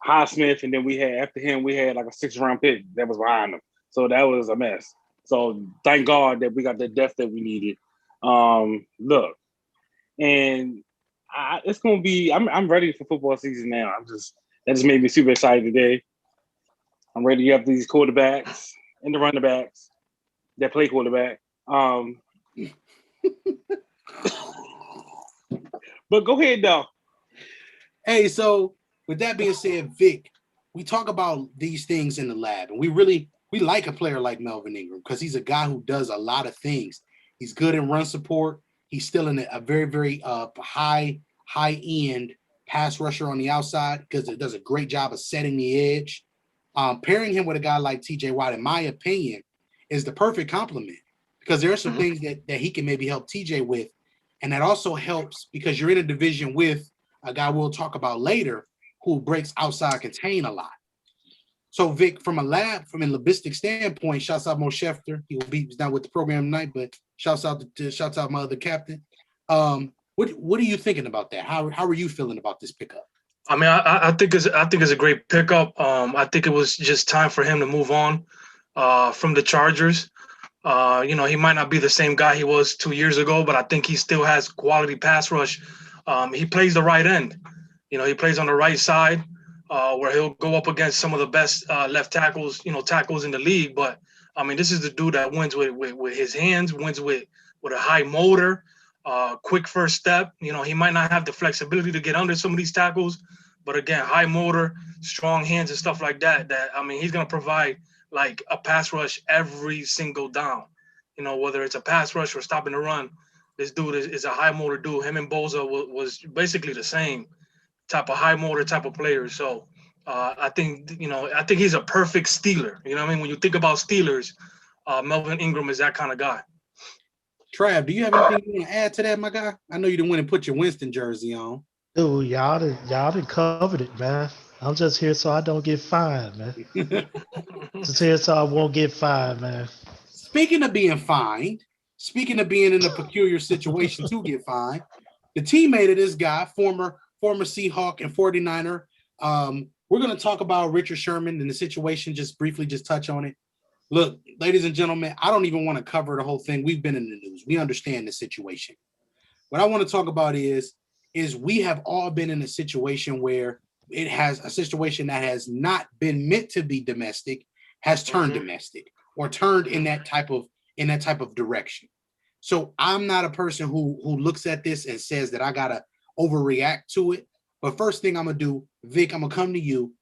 Speaker 5: Highsmith and then after him, we had like a 6th-round pick that was behind him. So that was a mess. So thank God that we got the depth that we needed. Look, and it's going to be – I'm ready for football season now. That just made me super excited today. I'm ready to get up these quarterbacks and the running backs that play quarterback. But go ahead, though.
Speaker 4: Hey, so with that being said, Vic, we talk about these things in the lab, and we like a player like Melvin Ingram because he's a guy who does a lot of things. He's good in run support. He's still in a very, very high-end pass rusher on the outside because it does a great job of setting the edge. Pairing him with a guy like T.J. Watt, in my opinion, is the perfect complement because there are some things that he can maybe help TJ with. And that also helps because you're in a division with a guy we'll talk about later who breaks outside contain a lot. So Vic, from a logistic standpoint, shouts out Mo Schefter. He's not with the program tonight, but shouts out my other captain. What are you thinking about that? How are you feeling about this pickup?
Speaker 6: I mean, I think it's a great pickup. I think it was just time for him to move on from the Chargers. He might not be the same guy he was 2 years ago, but I think he still has quality pass rush. He plays the right end. He plays on the right side where he'll go up against some of the best left tackles, tackles in the league. But, I mean, this is the dude that wins with his hands, wins with a high motor, quick first step. He might not have the flexibility to get under some of these tackles, but, again, high motor, strong hands and stuff like that, he's going to provide – like a pass rush every single down, whether it's a pass rush or stopping the run. This dude is a high motor dude. Him and Boza was basically the same type of high motor type of player. So I think he's a perfect Steeler. You know what I mean? When you think about Steelers, Melvin Ingram is that kind of guy.
Speaker 4: Trav, do you have anything you want to add to that, my guy? I know you didn't want to put your Winston jersey on.
Speaker 3: Dude, y'all done covered it, man. I'm just here so I don't get fined, man. Just here so I won't get fined, man.
Speaker 4: Speaking of being fined, speaking of being in a peculiar situation to get fined, the teammate of this guy, former Seahawk and 49er, we're going to talk about Richard Sherman and the situation, just briefly just touch on it. Look, ladies and gentlemen, I don't even want to cover the whole thing. We've been in the news. We understand the situation. What I want to talk about is we have all been in a situation where it has a situation that has not been meant to be domestic, has turned domestic or turned in that type of direction. So I'm not a person who looks at this and says that I gotta overreact to it. But first thing I'm gonna do, Vic, I'm gonna come to you.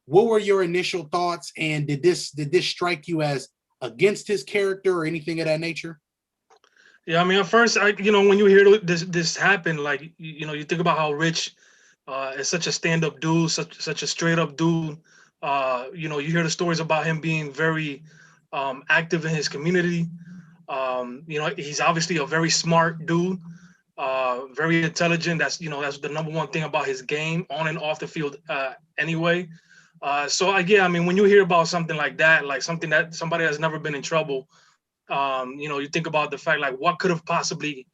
Speaker 4: What were your initial thoughts, and did this strike you as against his character or anything of that nature?
Speaker 6: Yeah, I mean, at first, when you hear this happen, like, you think about how Rich is such a stand-up dude, such a straight-up dude. You hear the stories about him being very active in his community. He's obviously a very smart dude, very intelligent. That's the number one thing about his game on and off the field anyway. When you hear about something like that, like something that somebody has never been in trouble, you think about the fact, like, what could have possibly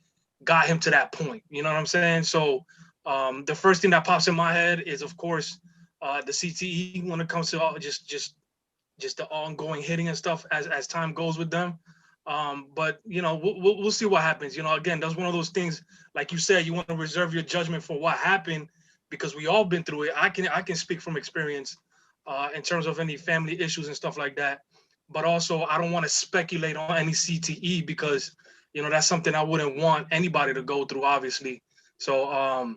Speaker 6: got him to that point? You know what I'm saying? So the first thing that pops in my head is, of course, the CTE when it comes to just the ongoing hitting and stuff as time goes with them. But we'll see what happens. Again, that's one of those things, like you said, you want to reserve your judgment for what happened because we all been through it. I can speak from experience in terms of any family issues and stuff like that. But also, I don't want to speculate on any CTE because, that's something I wouldn't want anybody to go through, obviously. So,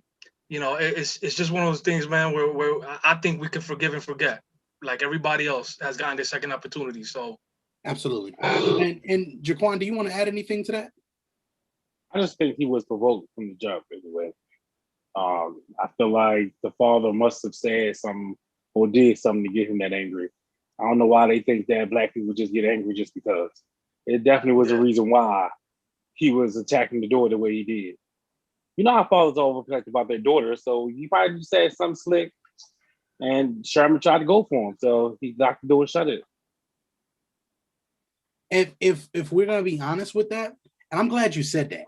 Speaker 6: it's just one of those things, man, where I think we can forgive and forget, like everybody else has gotten their second opportunity. So,
Speaker 4: absolutely. And Jaquan, do you want to add anything to that?
Speaker 5: I just think he was provoked from the jump anyway. I feel like the father must have said something or did something to get him that angry. I don't know why they think that black people just get angry just because. It definitely was a reason why he was attacking the door the way he did. You know how fathers are overprotective about their daughter, so he probably just said something slick, and Sherman tried to go for him, so he locked the door and shut it.
Speaker 4: If we're gonna be honest with that, and I'm glad you said that.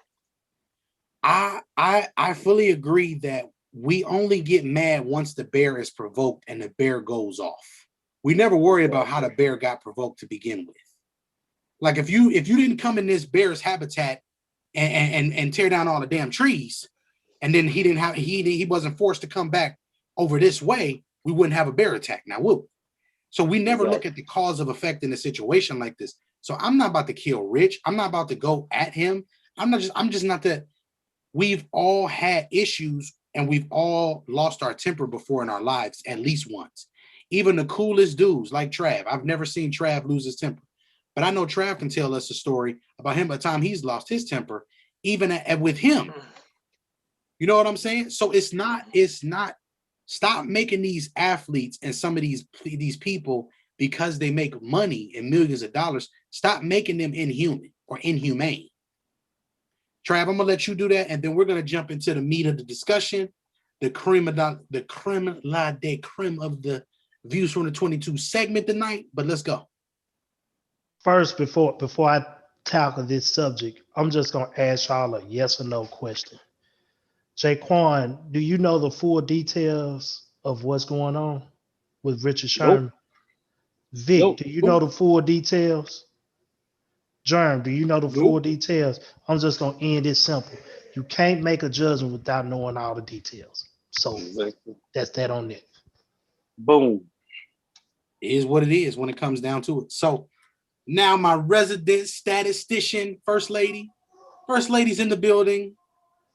Speaker 4: I fully agree that we only get mad once the bear is provoked and the bear goes off. We never worry about how the bear got provoked to begin with. Like if you didn't come in this bear's habitat and tear down all the damn trees, and then he wasn't forced to come back over this way, we wouldn't have a bear attack now, would we? So we never look at the cause of effect in a situation like this. So I'm not about to kill Rich. I'm not about to go at him. I'm just not that. We've all had issues and we've all lost our temper before in our lives at least once. Even the coolest dudes like Trav. I've never seen Trav lose his temper. But I know Trav can tell us a story about him at a time he's lost his temper, even with him. You know what I'm saying? So it's not, stop making these athletes and some of these people, because they make money and millions of dollars, stop making them inhuman. or inhumane. Trav, I'm gonna let you do that, and then we're gonna jump into the meat of the discussion, the creme la de creme of the views from the 22 segment tonight. But let's go.
Speaker 3: First, before I tackle this subject, I'm just gonna ask y'all a yes or no question. Jaquan, do you know the full details of what's going on with Richard Sherman?
Speaker 5: Nope.
Speaker 3: Vic,
Speaker 5: Nope.
Speaker 3: do you know the full details? Germ, do you know the full
Speaker 5: Nope.
Speaker 3: details? I'm just gonna end it simple. You can't make a judgment without knowing all the details. So
Speaker 5: Exactly.
Speaker 3: that's that on it.
Speaker 5: Boom.
Speaker 4: It is what it is when it comes down to it. So now my resident statistician, First Lady's in the building.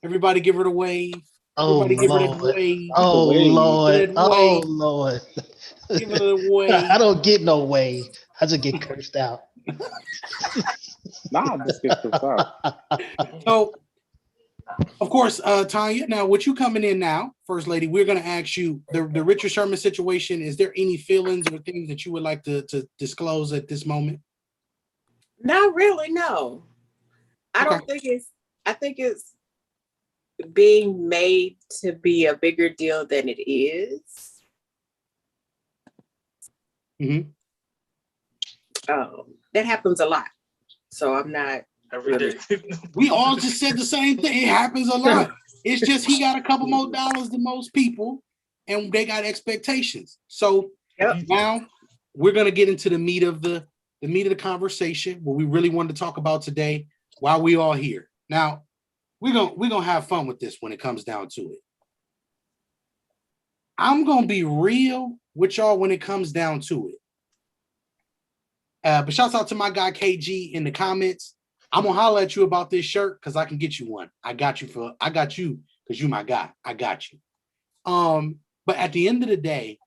Speaker 4: Everybody give her the wave.
Speaker 3: Oh
Speaker 4: Everybody give her the
Speaker 3: Lord.
Speaker 4: wave.
Speaker 3: Oh
Speaker 5: Wait.
Speaker 3: Lord.
Speaker 4: Give it
Speaker 3: Oh
Speaker 4: away.
Speaker 3: Lord.
Speaker 4: Give her the wave.
Speaker 3: I don't get no way. I just get cursed out.
Speaker 5: Nah, this gets this out.
Speaker 4: So, of course, Tanya, now with you coming in now, First Lady, we're going to ask you the Richard Sherman situation. Is there any feelings or things that you would like to disclose at this moment?
Speaker 7: Not really, no. I
Speaker 4: Okay.
Speaker 7: don't think I think it's being made to be a bigger deal than it is.
Speaker 4: Mm-hmm.
Speaker 7: That happens a lot. So I'm not
Speaker 6: Every day.
Speaker 4: We all just said the same thing. It happens a lot. It's just he got a couple more dollars than most people, and they got expectations. So
Speaker 7: Yep.
Speaker 4: now we're gonna get into the meat of the conversation, what we really wanted to talk about today. While we all here, now we're gonna have fun with this when it comes down to it. I'm gonna be real with y'all when it comes down to it. But shouts out to my guy KG in the comments. I'm gonna holler at you about this shirt because I can get you one. I got you because you my guy. I got you. But at the end of the day,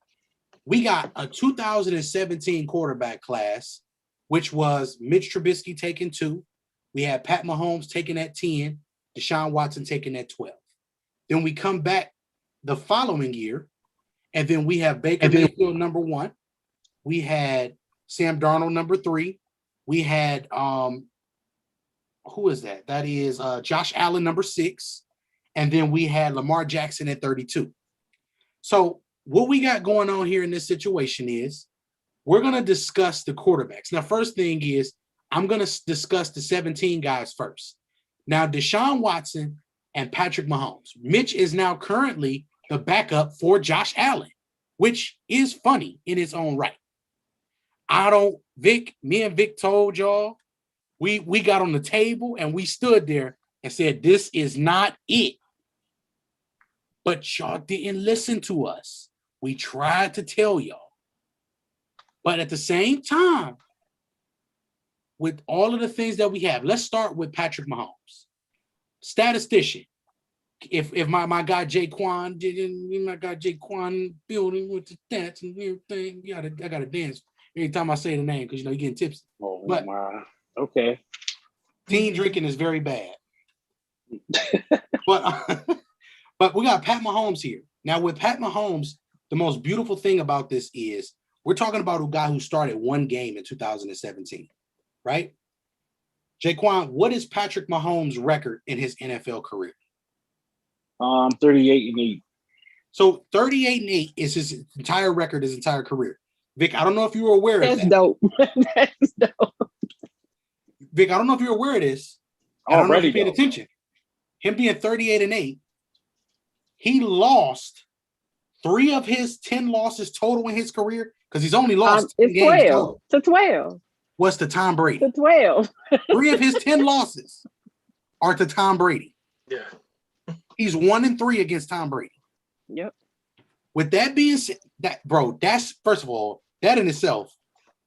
Speaker 4: we got a 2017 quarterback class, which was Mitch Trubisky taking 2. We had Pat Mahomes taking at 10, Deshaun Watson taking at 12. Then we come back the following year, and then we have Baker Mayfield number 1. We had Sam Darnold number 3. We had who is that? That is Josh Allen number 6. And then we had Lamar Jackson at 32. So what we got going on here in this situation is we're going to discuss the quarterbacks. Now, first thing is I'm going to discuss the 17 guys first. Now, Deshaun Watson and Patrick Mahomes. Mitch is now currently the backup for Josh Allen, which is funny in its own right. Me and Vic told y'all, we got on the table and we stood there and said, this is not it. But y'all didn't listen to us. We tried to tell y'all. But at the same time, with all of the things that we have, let's start with Patrick Mahomes. Statistician. If my guy Jaquan building with the stats and everything, I gotta dance every time I say the name because you're getting tipsy.
Speaker 5: Oh
Speaker 4: But
Speaker 5: my. Okay.
Speaker 4: teen drinking is very bad. But we got Pat Mahomes here. Now with Pat Mahomes, the most beautiful thing about this is we're talking about a guy who started 1 game in 2017, right? Jaquan, what is Patrick Mahomes' record in his NFL career?
Speaker 5: 38-8.
Speaker 4: So 38-8 is his entire record, his entire career. Vic, I don't know if you were aware of that.
Speaker 7: That's dope. That's dope.
Speaker 4: Vic, I don't know if you're aware of this. I don't know if you paid attention. Him being 38-8, he lost 3 of his 10 losses total in his career because he's only lost 10
Speaker 8: it's
Speaker 4: games
Speaker 8: 12
Speaker 4: total.
Speaker 8: to 12
Speaker 4: What's to Tom Brady?
Speaker 8: to 12.
Speaker 4: 3 of his 10 losses are to Tom Brady.
Speaker 6: Yeah.
Speaker 4: He's 1-3 against Tom Brady.
Speaker 8: Yep.
Speaker 4: With that being said, that's first of all, that in itself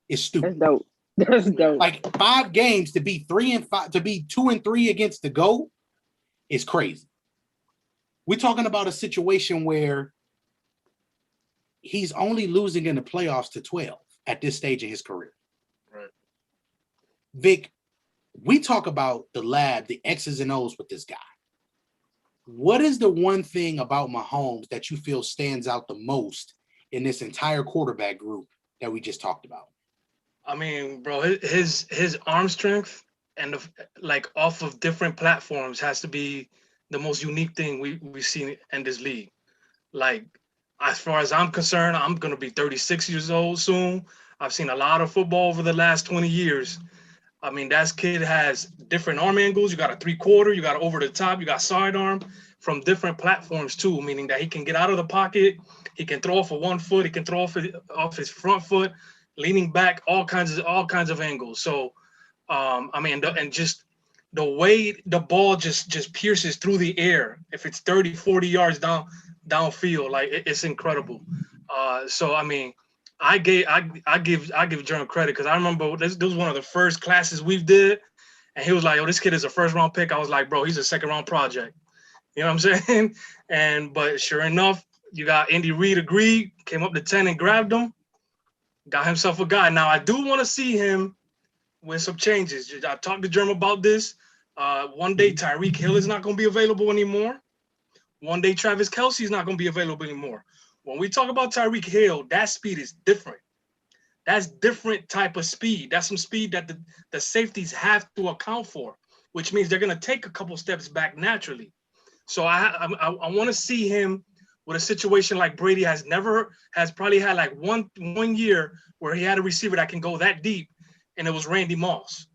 Speaker 4: is stupid.
Speaker 8: That's dope. That's dope.
Speaker 4: Like 5 games to be 3-5, to be 2-3 against the GOAT is crazy. We're talking about a situation where he's only losing in the playoffs to 12 at this stage of his career.
Speaker 6: Right.
Speaker 4: Vic, we talk about the lab, the X's and O's with this guy. What is the one thing about Mahomes that you feel stands out the most in this entire quarterback group that we just talked about?
Speaker 6: I mean, bro, his arm strength and like off of different platforms has to be the most unique thing we've seen in this league. Like, as far as I'm concerned, I'm gonna be 36 years old soon. I've seen a lot of football over the last 20 years. I mean, that kid has different arm angles. You got a 3/4, you got over the top, you got sidearm from different platforms too, meaning that he can get out of the pocket, he can throw off of 1 foot, he can throw off his front foot, leaning back, all kinds of angles. So, I mean, and just the way the ball just pierces through the air, if it's 30, 40 yards downfield, like it's incredible. So I mean, I give Jerome credit because I remember this was one of the first classes we did, and he was like, "Oh, this kid is a first round pick." I was like, "Bro, he's a second round project." You know what I'm saying? But sure enough, you got Andy Reid agreed, came up to 10 and grabbed him, got himself a guy. Now I do want to see him with some changes. I talked to Jerome about this. One day Tyreek Hill is not going to be available anymore. One day Travis Kelce is not going to be available anymore. When we talk about Tyreek Hill, that speed is different. That's different type of speed. That's some speed that the safeties have to account for, which means they're going to take a couple steps back naturally. So I want to see him with a situation like Brady has probably had like one year where he had a receiver that can go that deep, and it was Randy Moss.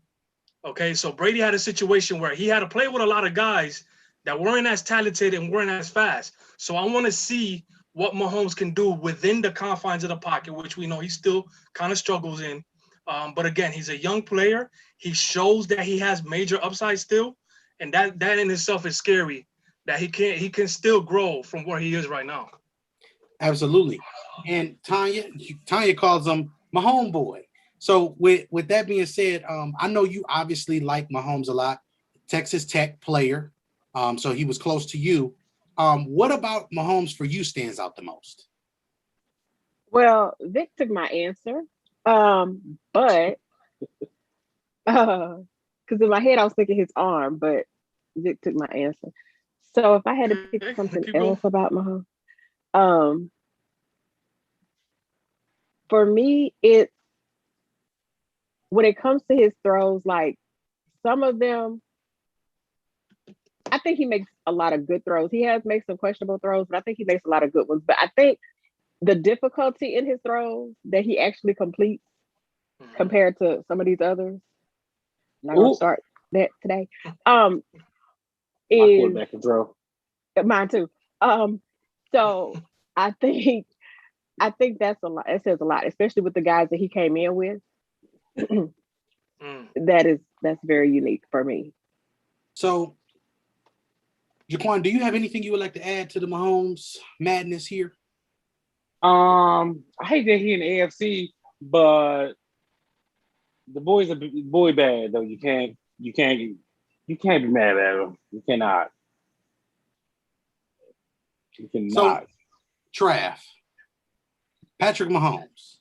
Speaker 6: Okay, so Brady had a situation where he had to play with a lot of guys that weren't as talented and weren't as fast. So I want to see what Mahomes can do within the confines of the pocket, which we know he still kind of struggles in. But again, he's a young player. He shows that he has major upside still, and that in itself is scary. That he can still grow from where he is right now.
Speaker 4: Absolutely. And Tanya calls him my homeboy. So with that being said, I know you obviously like Mahomes a lot, Texas Tech player. So he was close to you. What about Mahomes for you stands out the most?
Speaker 8: Well, Vic took my answer. But because in my head I was thinking his arm, but Vic took my answer. So if I had to pick something else about Mahomes, for me, it's when it comes to his throws, like some of them, I think he makes a lot of good throws. He has made some questionable throws, but I think he makes a lot of good ones. But I think the difficulty in his throws that he actually completes compared to some of these others, I'm not gonna start that today.
Speaker 5: My quarterback can throw.
Speaker 8: Mine too. So I think that's a lot. It says a lot, especially with the guys that he came in with. That's very unique for me.
Speaker 4: So, Jaquan, do you have anything you would like to add to the Mahomes madness here?
Speaker 5: I hate that he in the AFC, but the boy's a boy bad though. You can't be mad at him. You cannot. You cannot.
Speaker 4: So, Trav, Patrick Mahomes.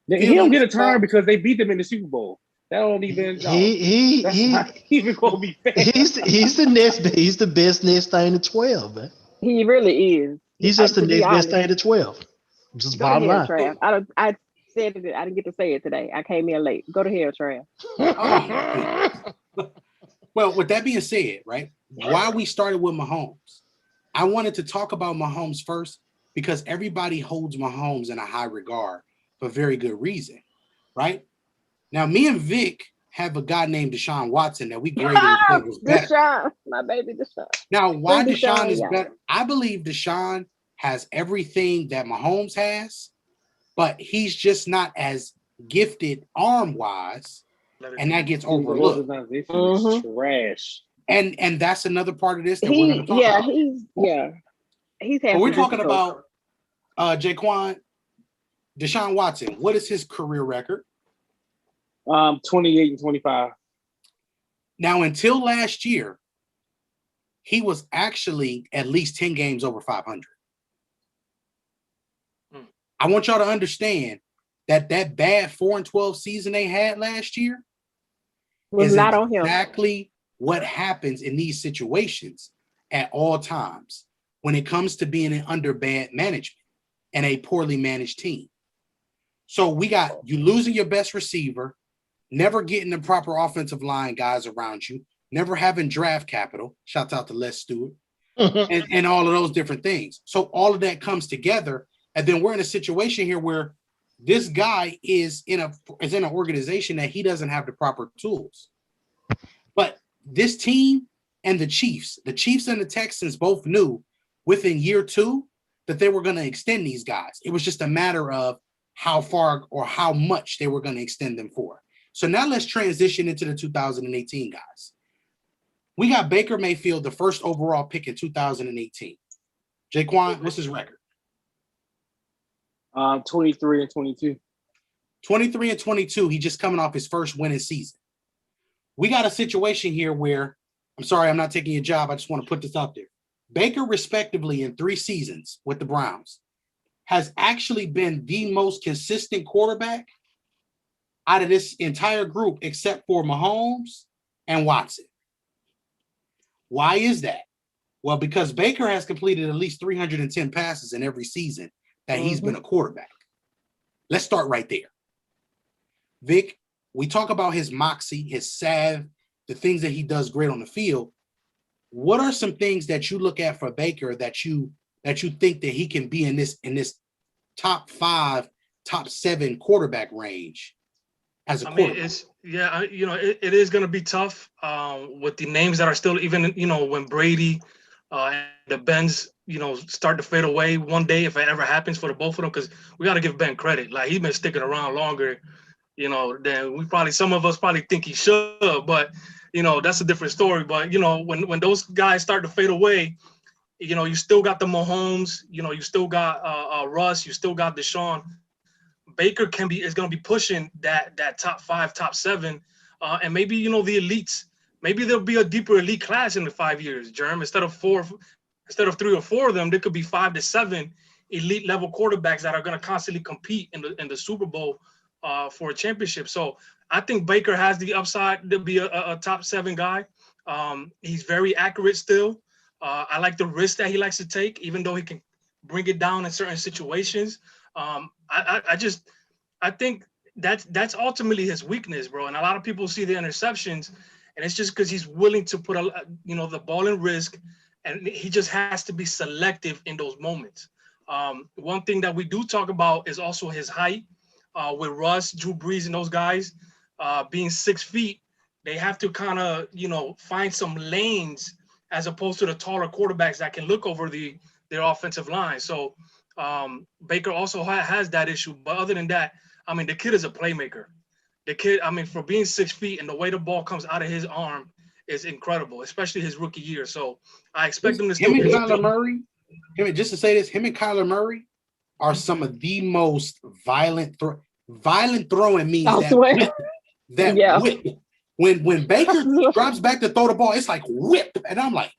Speaker 5: He don't get a turn because they beat them in the Super Bowl. That don't even. He's not even gonna be fair.
Speaker 3: He's the best next thing to 12, man.
Speaker 8: He really is.
Speaker 3: He's just the next best thing to 12. Just
Speaker 8: go
Speaker 3: bottom line.
Speaker 8: Trav. I said it. I didn't get to say it today. I came in late. Go to hell, Trav.
Speaker 4: Well, with that being said, right? Why we started with Mahomes, I wanted to talk about Mahomes first because everybody holds Mahomes in a high regard for very good reason, right? Now, me and Vic have a guy named Deshaun Watson that we graded and was better.
Speaker 8: Deshaun, my baby Deshaun.
Speaker 4: Now, why Deshaun is better? I believe Deshaun has everything that Mahomes has, but he's just not as gifted arm-wise, and that gets overlooked.
Speaker 5: Trash.
Speaker 4: And that's another part of this that we're going to talk about.
Speaker 8: He's
Speaker 4: had. We're talking about Jaquan, Deshaun Watson. What is his career record?
Speaker 5: 28 and 25.
Speaker 4: Now, until last year, he was actually at least 10 games over 500. I want y'all to understand that bad 4-12 season they had last year
Speaker 8: was not on him.
Speaker 4: Exactly what happens in these situations at all times when it comes to being under bad management and a poorly managed team. So we got you losing your best receiver. never getting the proper offensive line guys around you, never having draft capital. Shouts out to Les Stewart, and all of those different things. So all of that comes together, and then we're in a situation here where this guy is in an organization that he doesn't have the proper tools. But this team and the Chiefs and the Texans both knew within year 2 that they were going to extend these guys. It was just a matter of how far or how much they were going to extend them for. So now let's transition into the 2018 guys. We got Baker Mayfield, the first overall pick in 2018. Jaquan, what's his record?
Speaker 5: 23 and 22.
Speaker 4: 23 and 22. He just coming off his first winning season. We got a situation here where, I'm sorry, I'm not taking your job. I just want to put this out there. Baker, respectively, in 3 seasons with the Browns, has actually been the most consistent quarterback out of this entire group, except for Mahomes and Watson. Why is that? Well, because Baker has completed at least 310 passes in every season that he's been a quarterback. Let's start right there. Vic, we talk about his moxie, his salve, the things that he does great on the field. What are some things that you look at for Baker that you think that he can be in this top 5, top 7 quarterback range as a quarterback?
Speaker 6: It is going to be tough with the names that are still, even when Brady and the Bens start to fade away one day, if it ever happens for the both of them, because we got to give Ben credit. Like, he's been sticking around longer than some of us probably think he should, but that's a different story. But when those guys start to fade away, you still got the Mahomes, you still got Russ, you still got Deshaun. Baker is going to be pushing that top 5, top 7, and maybe the elites. Maybe there'll be a deeper elite class in the 5 years, Jerm. Instead of 3 or 4 of them, there could be 5 to 7 elite level quarterbacks that are going to constantly compete in the Super Bowl for a championship. So I think Baker has the upside to be a top 7 guy. He's very accurate still. I like the risk that he likes to take, even though he can bring it down in certain situations. I think that's ultimately his weakness, bro. And a lot of people see the interceptions, and it's just because he's willing to put the ball in risk, and he just has to be selective in those moments. One thing that we do talk about is also his height. With Russ, Drew Brees, and those guys being 6 feet, they have to kind of find some lanes as opposed to the taller quarterbacks that can look over their offensive line. So Baker also has that issue. But other than that, the kid is a playmaker. The kid, for being 6 feet and the way the ball comes out of his arm is incredible, especially his rookie year. So I expect him to still
Speaker 4: be. Kyler Murray, just to say this, him and Kyler Murray are some of the most violent throwing means whip. When Baker drops back to throw the ball, it's like whip, and I'm like,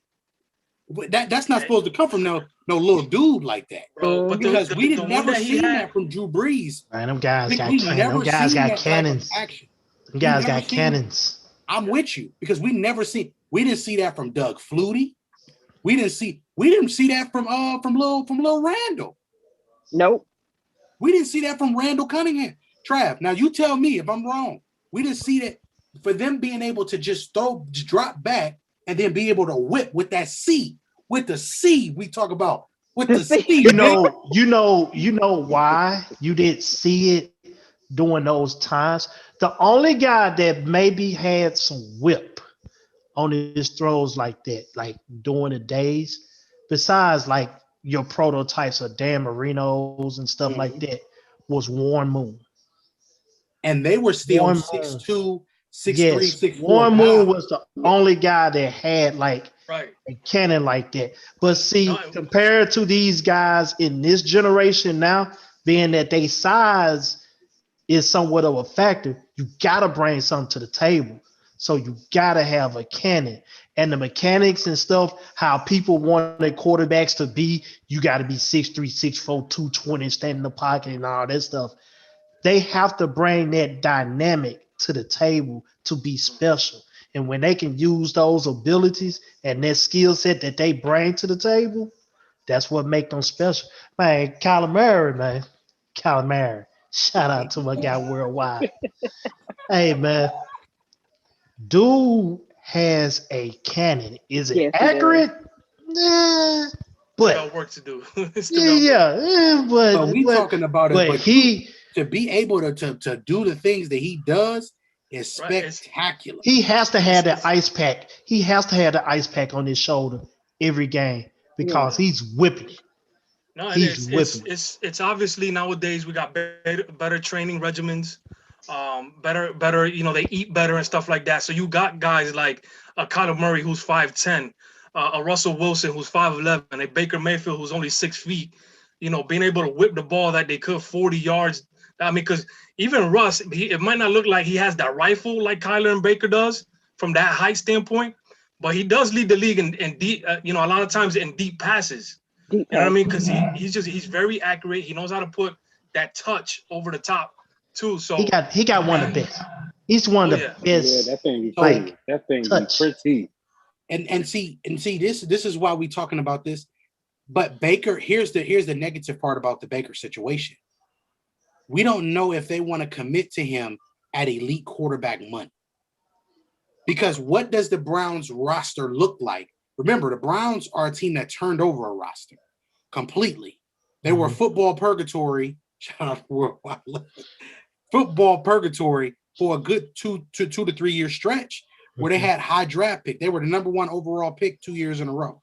Speaker 4: that's not supposed to come from no little dude like that, bro. Because we didn't never see that from Drew Brees.
Speaker 3: Man, them guys got cannons. Them guys got cannons.
Speaker 4: I'm with you, because we didn't see that from Doug Flutie. We didn't see that from Lil Randall.
Speaker 8: Nope.
Speaker 4: We didn't see that from Randall Cunningham. Trav, now you tell me if I'm wrong. We didn't see that for them being able to just drop back and then be able to whip with that C. With the C we talk about. With the C.
Speaker 3: You know why you didn't see it during those times? The only guy that maybe had some whip on his throws like that, like during the days, besides like your prototypes of Dan Marinos and stuff like that, was Warren Moon.
Speaker 4: And they were still 6'2", 6'3", 6'4".
Speaker 3: Warren Moon was the only guy that had like a cannon like that. But see, compared to these guys in this generation now, being that they size is somewhat of a factor, you gotta bring something to the table. So you gotta have a cannon. And the mechanics and stuff, how people want their quarterbacks to be, you gotta be 6'3", 6'4", 220, stand in the pocket and all that stuff. They have to bring that dynamic to the table to be special. And when they can use those abilities and that skill set that they bring to the table, that's what makes them special. Man, Kyler Murray, Shout out to my guy worldwide. Hey man, dude has a cannon. Is it
Speaker 8: Yes, he does.
Speaker 3: accurate? Nah,
Speaker 6: Still
Speaker 3: but
Speaker 6: got work to do.
Speaker 4: But we talking about it,
Speaker 3: but
Speaker 4: but
Speaker 3: he
Speaker 4: to be able to do the things that he does is
Speaker 6: Right, it's-
Speaker 4: spectacular.
Speaker 3: he has to have that ice pack. He has to have the ice pack on his shoulder every game because
Speaker 8: Yeah.
Speaker 3: he's whipping it.
Speaker 6: No, and
Speaker 3: He's whipping.
Speaker 6: it's obviously nowadays we got better training regimens, better they eat better and stuff like that. So you got guys like a Kyler Murray who's 5'10", a Russell Wilson who's 5'11", a Baker Mayfield who's only 6 feet. Being able to whip the ball that they could 40 yards. I mean, because even Russ, it might not look like he has that rifle like Kyler and Baker does from that height standpoint, but he does lead the league in deep, a lot of times in deep passes.
Speaker 8: Deep
Speaker 6: You know what I
Speaker 8: pass.
Speaker 6: mean? Because he's very accurate. He knows how to put that touch over the top too. So
Speaker 3: He got one of the best. He's one of the
Speaker 6: yeah.
Speaker 5: Yeah,
Speaker 3: best.
Speaker 5: that thing be
Speaker 3: Like,
Speaker 5: pretty. That thing be
Speaker 3: touch.
Speaker 5: pretty.
Speaker 4: And see this is why we talking about this. But Baker, here's the negative part about the Baker situation. We don't know if they want to commit to him at elite quarterback money. Because what does the Browns roster look like? Remember, the Browns are a team that turned over a roster completely. They were football purgatory. Shout out to Worldwide. Football purgatory for a good 2 to 3 year stretch where they had high draft pick. They were the number 1 overall pick 2 years in a row.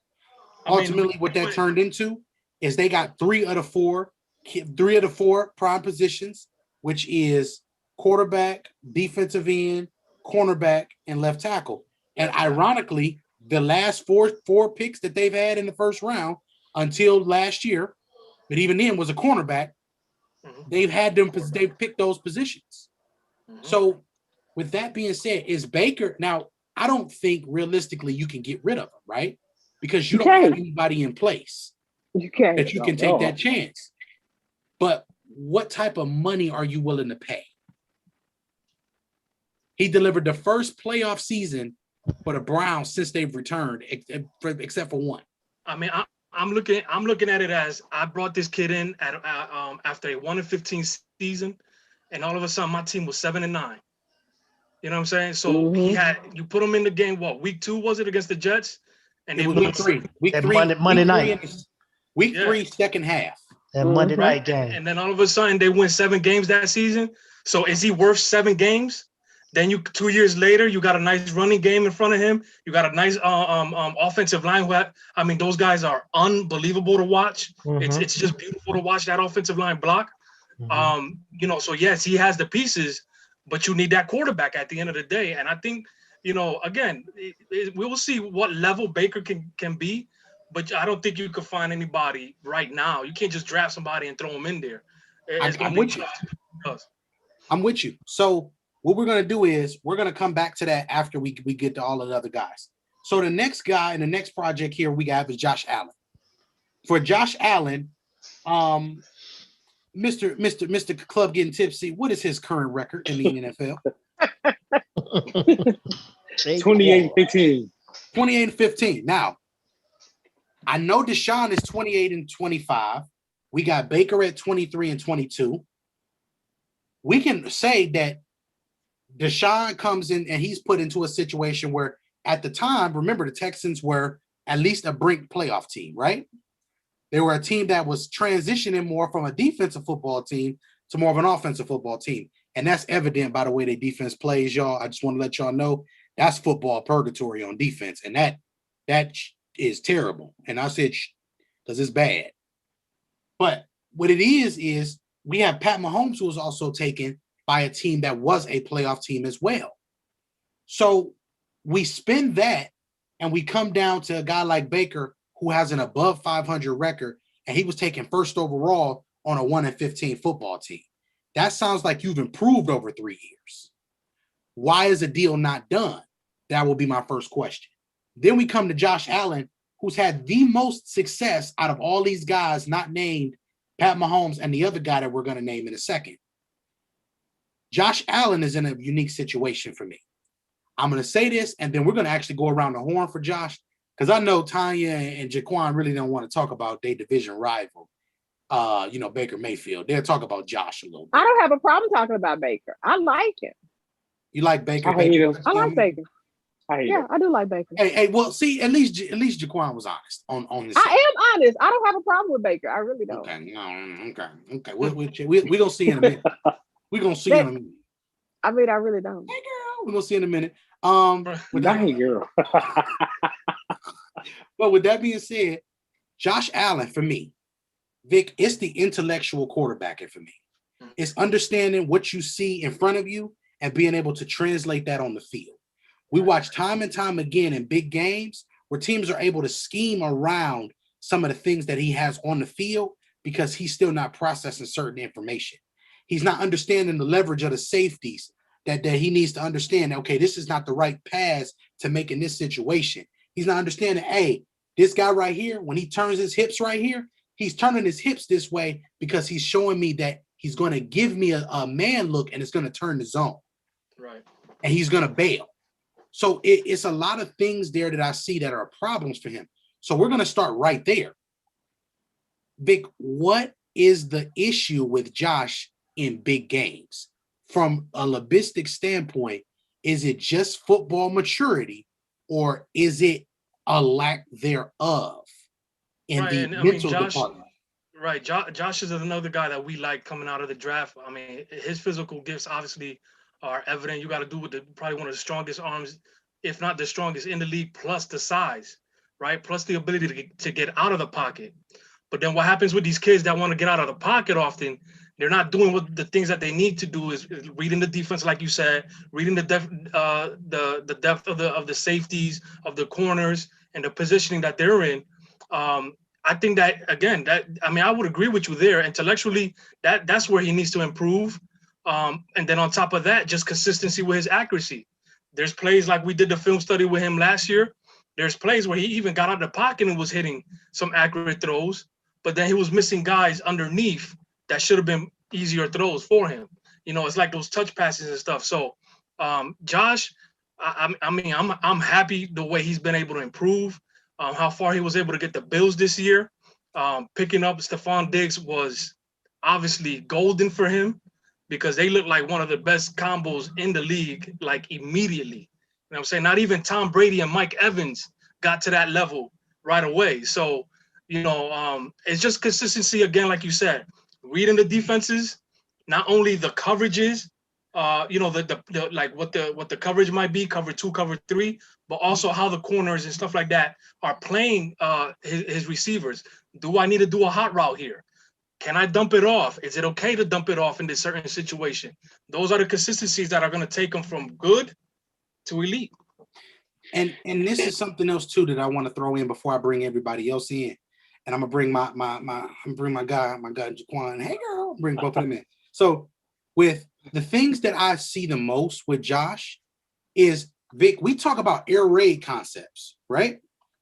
Speaker 4: Ultimately, what that turned into is they got 3 of the 4 prime positions, which is quarterback, defensive end, cornerback, and left tackle. And ironically, the last four picks that they've had in the first round until last year, but even then was a cornerback. They've picked those positions. So with that being said, is Baker now? I don't think realistically you can get rid of him, right? Because you don't have anybody in place that you can take that chance. But what type of money are you willing to pay? He delivered the first playoff season for the Browns since they've returned, except for one.
Speaker 6: I mean, I'm looking at it as I brought this kid in after a 1-15 season, and all of a sudden my team was 7-9. You know what I'm saying? So you put him in the game. What, week 2 was it against the Jets? And
Speaker 4: It
Speaker 6: they
Speaker 4: was
Speaker 6: won
Speaker 4: week 3. Week
Speaker 3: That
Speaker 4: 3,
Speaker 3: Monday night.
Speaker 4: Week 3, second half.
Speaker 3: That Monday night game.
Speaker 6: And then all of a sudden they win 7 games that season. So is he worth 7 games? Then 2 years later, you got a nice running game in front of him. You got a nice offensive line. I mean, those guys are unbelievable to watch. It's just beautiful to watch that offensive line block. So yes, he has the pieces, but you need that quarterback at the end of the day. And I think, again, we will see what level Baker can be, but I don't think you could find anybody right now. You can't just draft somebody and throw them in there.
Speaker 4: I'm with you. I'm with you. So what we're going to do is we're going to come back to that after we get to all of the other guys. So the next guy in the next project here we have is Josh Allen. For Josh Allen, Mr. Club Getting Tipsy, what is his current record in the
Speaker 5: NFL? 28-15.
Speaker 4: 28-15. Now, I know Deshaun is 28-25. We got Baker at 23-22. We can say that Deshaun comes in and he's put into a situation where at the time, remember, the Texans were at least a brink playoff team, right? They were a team that was transitioning more from a defensive football team to more of an offensive football team. And that's evident by the way their defense plays, y'all. I just want to let y'all know that's football purgatory on defense. And that is terrible. And I said, because it's bad. But what it is we have Pat Mahomes, who was also taken by a team that was a playoff team as well. So we spin that and we come down to a guy like Baker, who has an above 500 record, and he was taken first overall on a 1-15 football team. That sounds like you've improved over 3 years. Why is a deal not done? That will be my first question. Then we come to Josh Allen, who's had the most success out of all these guys not named Pat Mahomes and the other guy that we're going to name in a second. Josh Allen is in a unique situation for me. I'm going to say this, and then we're going to actually go around the horn for Josh, because I know Tanya and Jaquan really don't want to talk about their division rival. Baker Mayfield. They'll talk about Josh a little bit.
Speaker 8: I don't have a problem talking about Baker. I like him.
Speaker 4: You like Baker?
Speaker 5: I hate him.
Speaker 8: I like Baker.
Speaker 5: I hate
Speaker 8: Yeah,
Speaker 5: him.
Speaker 8: I do like Baker.
Speaker 4: Hey, well, see, at least Jaquan was honest on this.
Speaker 8: I am honest. I don't have a problem with Baker. I really don't.
Speaker 4: Okay. We gonna see in a minute. We gonna see in a minute.
Speaker 8: I mean, I really don't.
Speaker 4: Hey, girl, we gonna see in a minute.
Speaker 5: Hey, girl.
Speaker 4: But with that being said, Josh Allen for me, Vic, it's the intellectual quarterbacking for me. It's understanding what you see in front of you and being able to translate that on the field. We watch time and time again in big games where teams are able to scheme around some of the things that he has on the field because he's still not processing certain information. He's not understanding the leverage of the safeties that he needs to understand. Okay, this is not the right pass to make in this situation. He's not understanding, hey, this guy right here, when he turns his hips right here, he's turning his hips this way because he's showing me that he's going to give me a man look and it's going to turn the zone.
Speaker 6: Right.
Speaker 4: And he's going to bail. So it's a lot of things there that I see that are problems for him. So we're going to start right there. Vic, what is the issue with Josh in big games? From a logistic standpoint, is it just football maturity or is it a lack thereof in the mental department?
Speaker 6: Right. Josh is another guy that we like coming out of the draft. I mean, his physical gifts obviously are evident. You got to do with probably one of the strongest arms, if not the strongest in the league, plus the size, right? Plus the ability to get out of the pocket. But then what happens with these kids that want to get out of the pocket often, they're not doing what the things that they need to do is reading the defense, like you said, reading the depth of the safeties, of the corners, and the positioning that they're in. I think that, again, I would agree with you there. Intellectually, that's where he needs to improve. And then on top of that, just consistency with his accuracy. There's plays like we did the film study with him last year. There's plays where he even got out of the pocket and was hitting some accurate throws, but then he was missing guys underneath that should have been easier throws for him. It's like those touch passes and stuff. So Josh, I'm happy the way he's been able to improve, how far he was able to get the Bills this year. Picking up Stephon Diggs was obviously golden for him because they look like one of the best combos in the league, like immediately. You know what I'm saying? Not even Tom Brady and Mike Evans got to that level right away. So, it's just consistency again, like you said, reading the defenses, not only the coverages, like what the coverage might be, cover 2, cover 3, but also how the corners and stuff like that are playing his receivers. Do I need to do a hot route here? Can I dump it off? Is it okay to dump it off in this certain situation? Those are the consistencies that are going to take them from good to elite.
Speaker 4: And this is something else too that I want to throw in before I bring everybody else in. And I'm gonna bring my guy Jaquan. Hey girl, bring both of them in. So with the things that I see the most with Josh is, Vic, we talk about air raid concepts, right?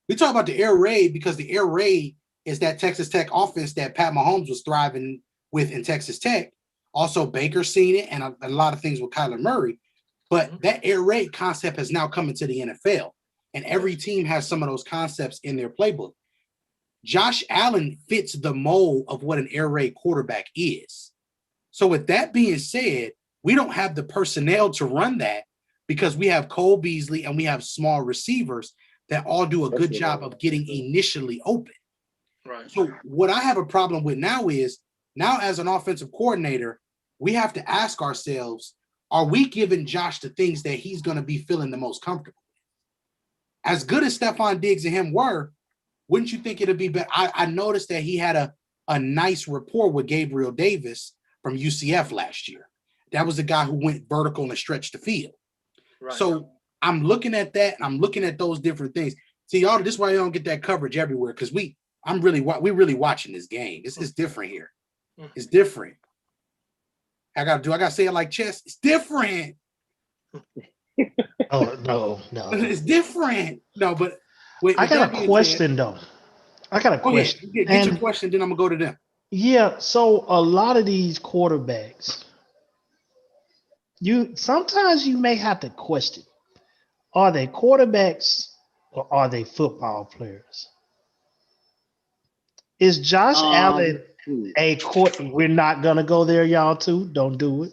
Speaker 4: We talk about the air raid because the air raid is that Texas Tech offense that Pat Mahomes was thriving with in Texas Tech. Also, Baker seen it and a lot of things with Kyler Murray. But that air raid concept has now come into the NFL, and every team has some of those concepts in their playbook. Josh Allen fits the mold of what an air raid quarterback is. So with that being said, we don't have the personnel to run that because we have Cole Beasley and we have small receivers that all do a good job of getting initially open.
Speaker 6: Right.
Speaker 4: So what I have a problem with now is, now as an offensive coordinator, we have to ask ourselves, are we giving Josh the things that he's going to be feeling the most comfortable with? As good as Stephon Diggs and him were, wouldn't you think it'd be better? I noticed that he had a nice rapport with Gabriel Davis from UCF last year. That was the guy who went vertical and stretched the field. Right. So I'm looking at that and I'm looking at those different things. See, y'all, this is why you don't get that coverage everywhere, because we're really watching this game. It's different here. It's different. I gotta say it like chess. It's different.
Speaker 3: Oh no.
Speaker 4: It's different. No, but
Speaker 3: I got a question though. I got a question.
Speaker 4: Get your question, then I'm gonna go to them.
Speaker 3: Yeah, so a lot of these quarterbacks, sometimes you may have to question, are they quarterbacks or are they football players? Is Josh Allen We're not gonna go there, y'all. Too. Don't do it.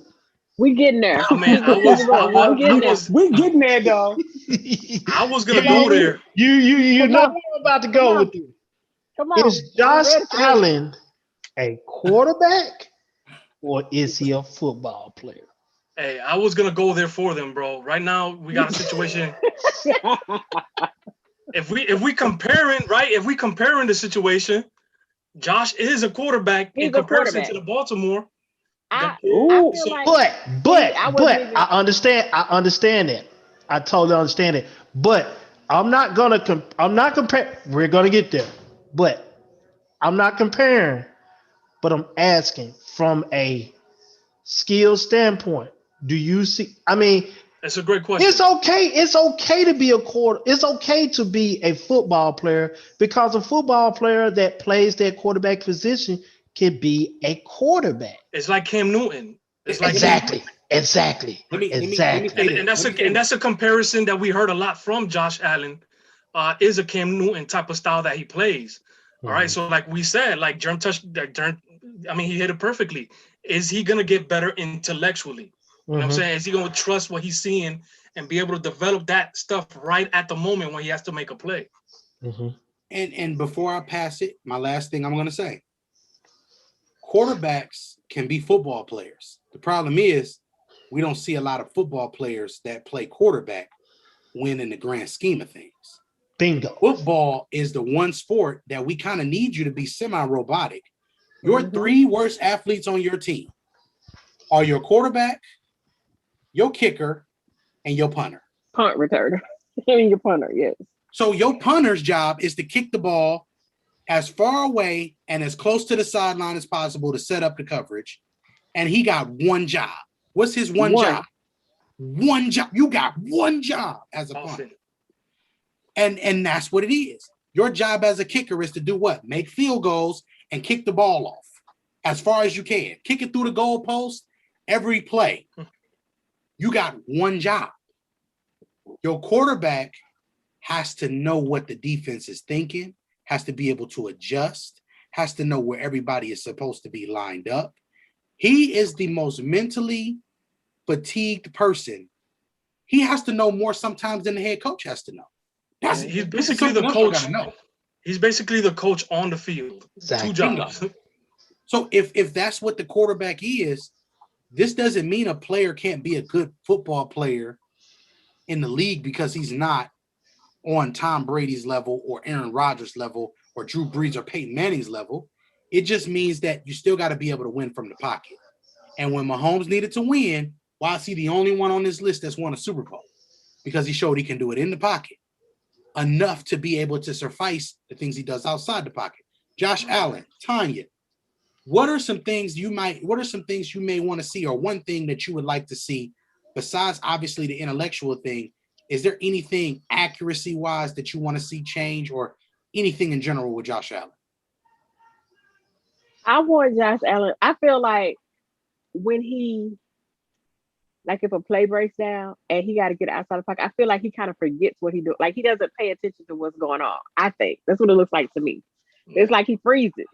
Speaker 8: We getting there.
Speaker 6: I mean,
Speaker 8: We getting there.
Speaker 5: We getting there though.
Speaker 6: I was gonna
Speaker 8: Come on,
Speaker 6: go there.
Speaker 3: You
Speaker 8: Come
Speaker 3: know
Speaker 8: on.
Speaker 3: where I'm about to
Speaker 8: Come
Speaker 3: go
Speaker 8: on.
Speaker 3: with you.
Speaker 8: Come on.
Speaker 3: Is Josh
Speaker 8: I'm ready for this.
Speaker 3: Allen a quarterback or is he a football player?
Speaker 6: Hey, I was gonna go there for them, bro. Right now, we got a situation. If we comparing, right? If we comparing the situation, Josh is a quarterback
Speaker 8: He's
Speaker 6: in
Speaker 8: a
Speaker 6: comparison
Speaker 8: quarterback.
Speaker 6: to the Baltimore.
Speaker 8: I
Speaker 5: Ooh.
Speaker 8: feel like
Speaker 3: I understand that. I totally understand it. But I'm not comparing. We're gonna get there. But I'm not comparing. But I'm asking from a skill standpoint. Do you see? I mean,
Speaker 6: That's a great question.
Speaker 3: it's okay. It's okay to be a quarter. It's okay to be a football player because a football player that plays that quarterback position can be a quarterback.
Speaker 6: It's like Cam Newton. It's like
Speaker 3: Exactly.
Speaker 4: Let me say
Speaker 6: and that's a comparison that we heard a lot from Josh Allen. Is a Cam Newton type of style that he plays. All right. So like we said, like he hit it perfectly. Is he gonna get better intellectually? You know what I'm saying? Is he gonna trust what he's seeing and be able to develop that stuff right at the moment when he has to make a play?
Speaker 4: And before I pass it, my last thing I'm gonna say. Quarterbacks can be football players. The problem is we don't see a lot of football players that play quarterback win in the grand scheme of things.
Speaker 3: Bingo.
Speaker 4: Football is the one sport that we kind of need you to be semi-robotic. Your three worst athletes on your team are your quarterback, your kicker, and your punter.
Speaker 8: Punt returner. Your punter, yes.
Speaker 4: So your punter's job is to kick the ball as far away and as close to the sideline as possible to set up the coverage. And he got one job. What's his one job? One job. You got one job as a punter. And that's what it is. Your job as a kicker is to do what? Make field goals and kick the ball off as far as you can. Kick it through the goalpost every play. You got one job. Your quarterback has to know what the defense is thinking, has to be able to adjust, has to know where everybody is supposed to be lined up. He is the most mentally fatigued person. He has to know more sometimes than the head coach has to know.
Speaker 6: He's basically the coach. He's basically the coach on the field. Exactly. 2 jobs.
Speaker 4: So if that's what the quarterback is, this doesn't mean a player can't be a good football player in the league because he's not on Tom Brady's level or Aaron Rodgers' level or Drew Brees or Peyton Manning's level. It just means that you still got to be able to win from the pocket. And when Mahomes needed to win, why is he the only one on this list that's won a Super Bowl? Because he showed he can do it in the pocket enough to be able to suffice the things he does outside the pocket. Josh Allen, Tanya, what are some things you may want to see, or one thing that you would like to see besides obviously the intellectual thing? Is there anything accuracy wise that you want to see change, or anything in general with Josh Allen?
Speaker 8: I want Josh Allen. I feel like when if a play breaks down and he got to get outside the pocket, I feel like he kind of forgets what he do. Like he doesn't pay attention to what's going on. I think that's what it looks like to me. It's like he freezes.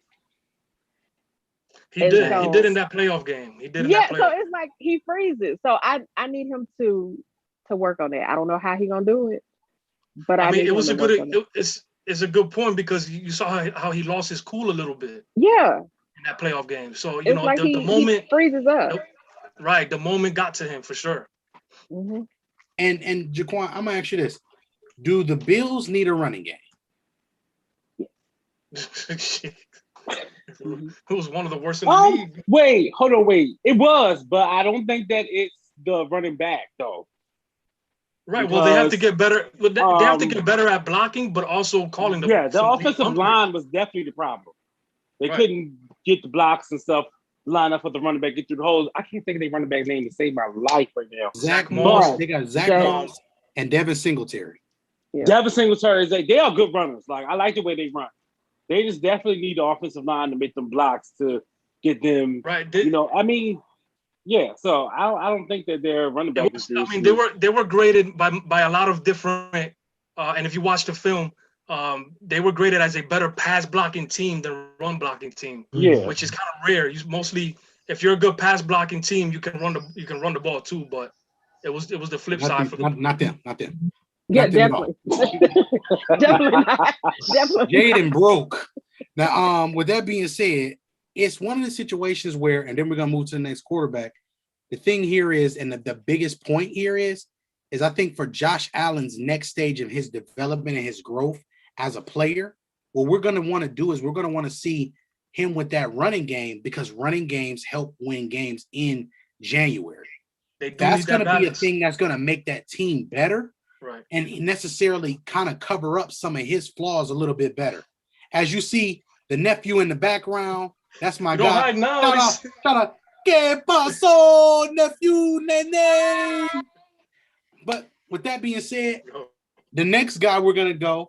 Speaker 6: He did in that playoff game. He did.
Speaker 8: Yeah, so it's like he freezes. So I need him to work on that. I don't know how he gonna do it, but I mean,
Speaker 6: it was a good. It's a good point because you saw how he lost his cool a little bit.
Speaker 8: Yeah.
Speaker 6: In that playoff game, so
Speaker 8: it's like the moment he freezes up.
Speaker 6: Right, the moment got to him for sure.
Speaker 8: Mm-hmm.
Speaker 4: And Jaquan, I'm gonna ask you this: do the Bills need a running game?
Speaker 6: It was one of the worst in the league.
Speaker 5: Wait. It was, but I don't think that it's the running back though.
Speaker 6: Right. Well, they have to get better. They have to get better at blocking, but also calling.
Speaker 5: The offensive line was definitely the problem. They couldn't get the blocks and stuff line up for the running back, get through the holes. I can't think of their running back name to save my life right now.
Speaker 4: Zach Moss. They got Zach Moss and Devin Singletary.
Speaker 5: Yeah. Devin Singletary they are good runners. Like I like the way they run. They just definitely need the offensive line to make them blocks to get them right. Yeah. So I don't think that their running back.
Speaker 6: They were graded by a lot of different. And if you watch the film, they were graded as a better pass blocking team than run blocking team,
Speaker 5: Yeah.
Speaker 6: which is kind of rare. You mostly, if you're a good pass blocking team, you can run the ball too. But it was the flip side for the
Speaker 4: not them.
Speaker 8: Yeah,
Speaker 4: Not them at all.
Speaker 8: definitely not. Definitely.
Speaker 4: Jaden broke. Now, with that being said, it's one of the situations where, and then we're gonna move to the next quarterback. The thing here is, and the biggest point here is I think for Josh Allen's next stage of his development and his growth as a player, what we're gonna want to do is we're gonna want to see him with that running game, because running games help win games in January. That's going to be a thing that's going to make that team better,
Speaker 6: right?
Speaker 4: And necessarily kind of cover up some of his flaws a little bit better. As you see, the nephew in the background, that's my guy.
Speaker 6: Don't hide now.
Speaker 4: Shout out, ¿Qué pasó, nephew, nene? But with that being said, the next guy we're going to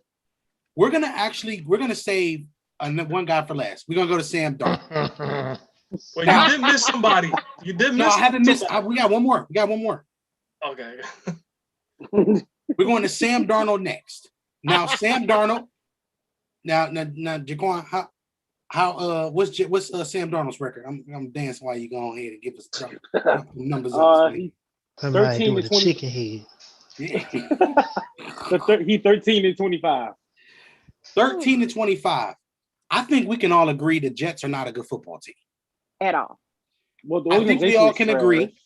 Speaker 4: save one guy for last. We're going to go to Sam Darnold.
Speaker 6: Well, you did miss somebody. You did miss.
Speaker 4: No, I haven't missed. We got one more.
Speaker 6: Okay.
Speaker 4: We're going to Sam Darnold next. Now, Sam Darnold. Now, Jaquan, what's Sam Darnold's record? I'm dancing while you go ahead and give us numbers.
Speaker 5: 13 to 20.
Speaker 3: Chicken head.
Speaker 5: He 13 to 25.
Speaker 4: 13 to 25. I think we can all agree the Jets are not a good football team.
Speaker 8: At all.
Speaker 5: Well,
Speaker 4: I think we all can agree.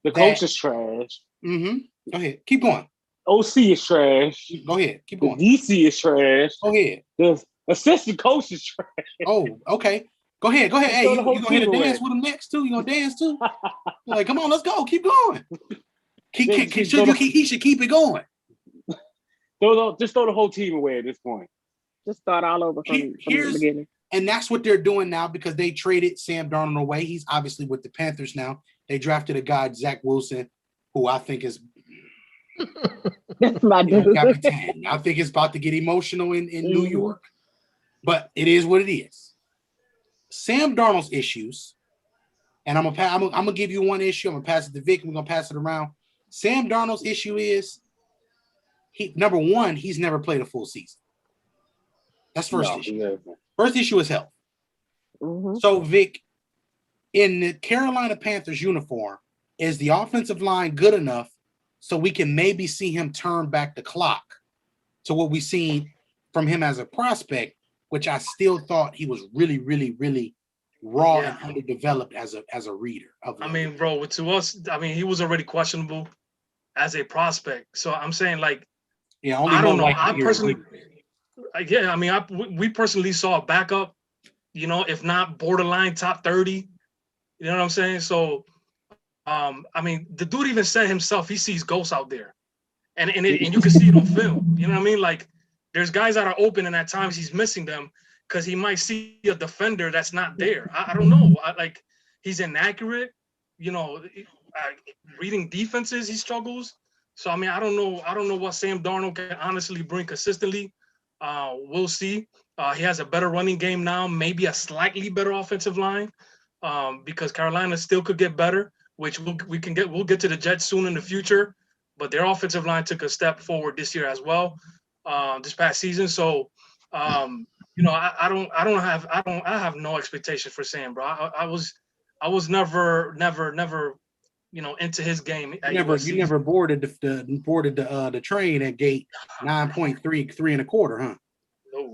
Speaker 5: The coach is trash.
Speaker 4: Mm-hmm. Go ahead. Keep going.
Speaker 5: OC is trash.
Speaker 4: Go ahead. Keep going.
Speaker 5: The DC is trash.
Speaker 4: Go ahead.
Speaker 5: The assistant coach is trash.
Speaker 4: Oh, okay. Go ahead. Hey, you gonna hit a dance with him next too? You gonna dance too? Like, come on, let's go. Keep going. He should keep it going.
Speaker 5: Just throw the whole team away at this point.
Speaker 8: Just start all over from the beginning.
Speaker 4: And that's what they're doing now, because they traded Sam Darnold away. He's obviously with the Panthers now. They drafted a guy, Zach Wilson, who I think is
Speaker 8: that's my dude.
Speaker 4: I think it's about to get emotional in New York. But it is what it is. Sam Darnold's issues, and I'm gonna give you one issue. I'm gonna pass it to Vic. We're gonna pass it around. Sam Darnold's issue is number one, he's never played a full season. That's first issue. Yeah. First issue is health. Mm-hmm. So, Vic, in the Carolina Panthers uniform, is the offensive line good enough so we can maybe see him turn back the clock to what we've seen from him as a prospect, which I still thought he was really, really, really raw and underdeveloped as a reader.
Speaker 6: Bro, to us, he was already questionable as a prospect. So I'm saying, like, I don't know. I personally... we personally saw a backup, if not borderline top 30. You know what I'm saying? So, the dude even said himself, he sees ghosts out there. And you can see it on film. You know what I mean? Like, there's guys that are open, and at times he's missing them because he might see a defender that's not there. I don't know. He's inaccurate. Reading defenses, he struggles. So, I don't know what Sam Darnold can honestly bring consistently. We'll see. He has a better running game now, maybe a slightly better offensive line, because Carolina still could get better, which we'll get to the Jets soon in the future. But their offensive line took a step forward this year as well, this past season. So, I have no expectation for Sam, bro. I was never into his game.
Speaker 4: You never boarded the train at gate 9.3 3.25, huh?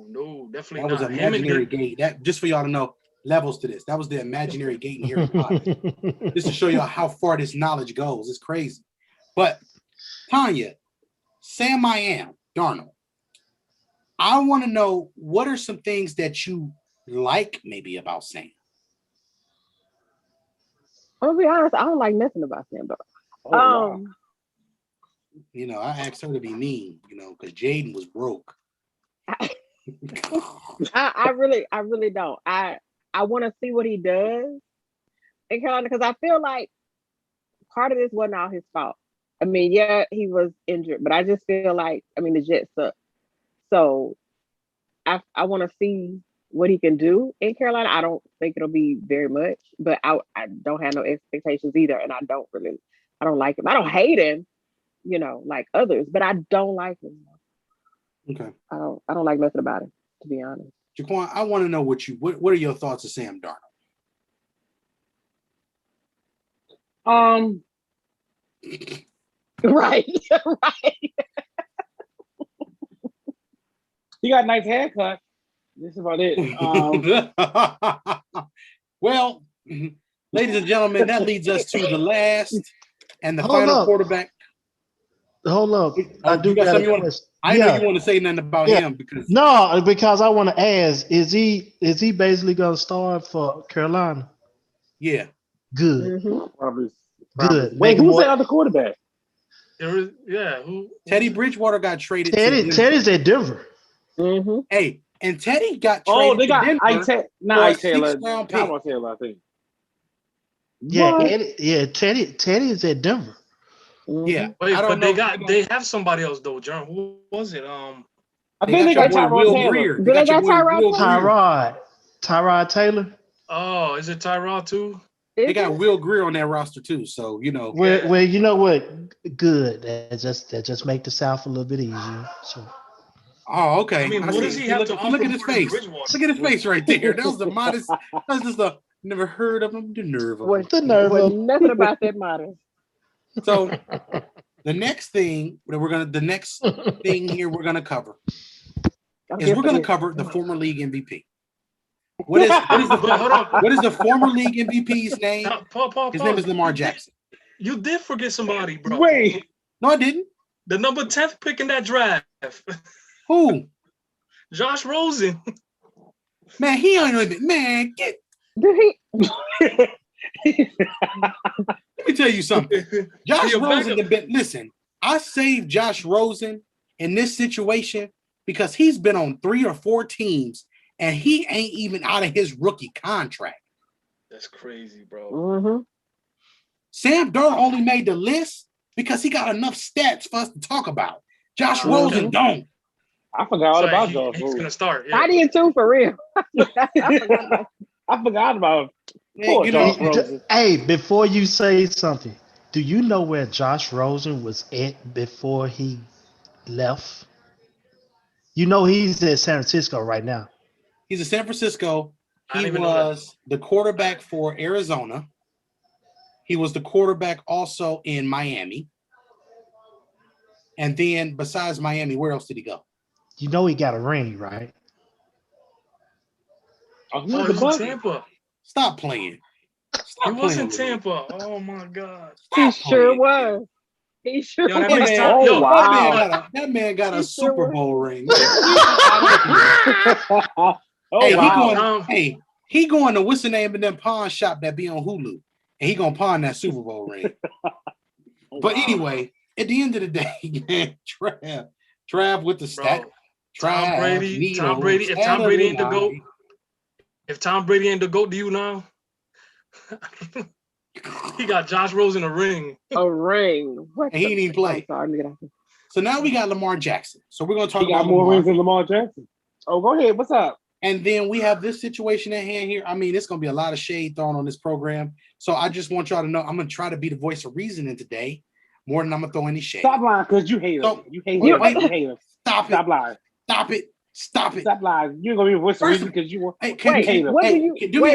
Speaker 6: No, definitely
Speaker 4: not. That was an imaginary gate. That, just for y'all to know, levels to this. That was the imaginary gate in here. Just to show y'all how far this knowledge goes. It's crazy. But Tanya, Sam Darnold, I want to know, what are some things that you like maybe about Sam?
Speaker 8: I'm gonna be honest, I don't like nothing about Sam Darnold.
Speaker 5: Wow.
Speaker 4: I asked her to be mean, because Jaden was broke.
Speaker 8: I really don't. I want to see what he does in Carolina, because I feel like part of this wasn't all his fault. He was injured, but I just feel like the Jets suck. So I want to see what he can do in Carolina. I don't think it'll be very much, but I don't have no expectations either, and I don't like him. I don't hate him, like others, but I don't like him.
Speaker 4: Okay.
Speaker 8: I don't like nothing about him, to be honest.
Speaker 4: Jaquan, I want to know what are your thoughts of Sam Darnold?
Speaker 8: Right, right.
Speaker 5: He got a nice haircut. That's about it.
Speaker 4: Well, ladies and gentlemen, that leads us to the last and the
Speaker 3: Hold
Speaker 4: final
Speaker 3: up.
Speaker 4: quarterback.
Speaker 3: Hold up.
Speaker 4: Oh,
Speaker 3: I do
Speaker 4: you got
Speaker 3: got
Speaker 4: something
Speaker 3: a
Speaker 4: you want?
Speaker 3: question.
Speaker 4: I know you want to say nothing about
Speaker 3: Yeah.
Speaker 4: him because
Speaker 3: No, because I want to ask, is he basically gonna start for Carolina?
Speaker 4: yeah.
Speaker 3: Good.
Speaker 5: Probably.
Speaker 3: Good.
Speaker 5: Wait,
Speaker 3: Make him
Speaker 5: who's
Speaker 3: more.
Speaker 5: that other quarterback?
Speaker 6: Who?
Speaker 4: Teddy Bridgewater got traded to Denver.
Speaker 3: Teddy's at Denver.
Speaker 8: Mm-hmm.
Speaker 4: Hey, and Teddy got
Speaker 5: Oh,
Speaker 4: traded
Speaker 5: they
Speaker 4: to
Speaker 5: got
Speaker 4: Denver
Speaker 5: not
Speaker 4: for a
Speaker 5: Ike Taylor.
Speaker 4: 6th-round pick.
Speaker 5: Tyrod Taylor, I think.
Speaker 3: Yeah,
Speaker 5: What?
Speaker 3: Teddy is at Denver.
Speaker 4: Yeah,
Speaker 6: Wait,
Speaker 4: I don't
Speaker 6: but
Speaker 4: know.
Speaker 6: they have somebody else though, John. Who was it?
Speaker 5: I
Speaker 4: They
Speaker 5: think
Speaker 4: got
Speaker 5: they
Speaker 4: your
Speaker 5: got
Speaker 4: boy
Speaker 5: Tyrod
Speaker 4: Will
Speaker 5: Taylor.
Speaker 4: Greer.
Speaker 8: Do
Speaker 4: They
Speaker 8: they
Speaker 4: got your
Speaker 8: got
Speaker 4: boy
Speaker 8: Tyrod
Speaker 4: Will Greer.
Speaker 3: Tyrod Taylor.
Speaker 6: Oh, is it Tyrod too?
Speaker 4: They got Will Greer on that roster too. So
Speaker 3: Where you know what? Good. That just make the South a little bit easier. So
Speaker 4: Oh, okay.
Speaker 6: I mean, what
Speaker 4: see.
Speaker 6: does he have to
Speaker 4: Look
Speaker 6: offer
Speaker 4: at his
Speaker 6: more than
Speaker 4: face.
Speaker 6: Bridgewater?
Speaker 4: Look at his face right there. That was the modest. That's just a never heard of him. The nerve of him.
Speaker 8: Was
Speaker 3: the nerve of
Speaker 8: nothing about that matter.
Speaker 4: So the next thing that the next thing here we're gonna cover is we're gonna cover the former league MVP. What is the former league MVP's name? His name is Lamar Jackson.
Speaker 6: You did forget somebody, bro.
Speaker 5: Wait.
Speaker 4: No, I didn't.
Speaker 6: The number 10th pick in that draft.
Speaker 4: Who?
Speaker 6: Josh Rosen.
Speaker 4: Man, he ain't even. Man, get.
Speaker 8: Did he?
Speaker 4: Let me tell you something. Josh Rosen. Listen, I saved Josh Rosen in this situation because he's been on 3 or 4 teams and he ain't even out of his rookie contract.
Speaker 6: That's crazy, bro.
Speaker 8: Mm-hmm.
Speaker 4: Sam Darnold only made the list because he got enough stats for us to talk about. Josh Rosen don't.
Speaker 5: I forgot all about Josh Rosen.
Speaker 6: He's gonna start. Yeah.
Speaker 8: I did too, for real.
Speaker 5: I forgot about poor Josh Rosen.
Speaker 3: Hey, before you say something, do you know where Josh Rosen was at before he left? You know he's at San Francisco right now.
Speaker 4: He's in San Francisco. He was the quarterback for Arizona. He was the quarterback also in Miami. And then besides Miami, where else did he go?
Speaker 3: You know he got a ring, right?
Speaker 6: Oh, he was in Tampa.
Speaker 4: Stop playing.
Speaker 6: He was in Tampa. Oh my God.
Speaker 8: He sure was. He sure was.
Speaker 4: That man got a Super Bowl ring. He going to what's the name of them pawn shop that be on Hulu, and he gonna pawn that Super Bowl ring. But anyway, at the end of the day, man, Trav with the stat.
Speaker 6: Tom Brady. If Tom Brady ain't the GOAT, if Tom Brady ain't the GOAT, do you know? He got Josh Rosen a ring.
Speaker 8: A ring.
Speaker 4: And he didn't even play. So now we got Lamar Jackson. So we're going to talk about
Speaker 5: more Lamar. Rings than Lamar Jackson. Oh, go ahead. What's up?
Speaker 4: And then we have this situation at hand here. I mean, it's going to be a lot of shade thrown on this program. So I just want y'all to know I'm going to try to be the voice of reasoning today more than I'm going to throw any shade.
Speaker 5: Stop lying because you hate him. You hate him. You hate him.
Speaker 4: Stop
Speaker 5: lying.
Speaker 4: Stop it. Stop it.
Speaker 5: Stop lying. You're going to be the voice of reason because you want.
Speaker 8: Wait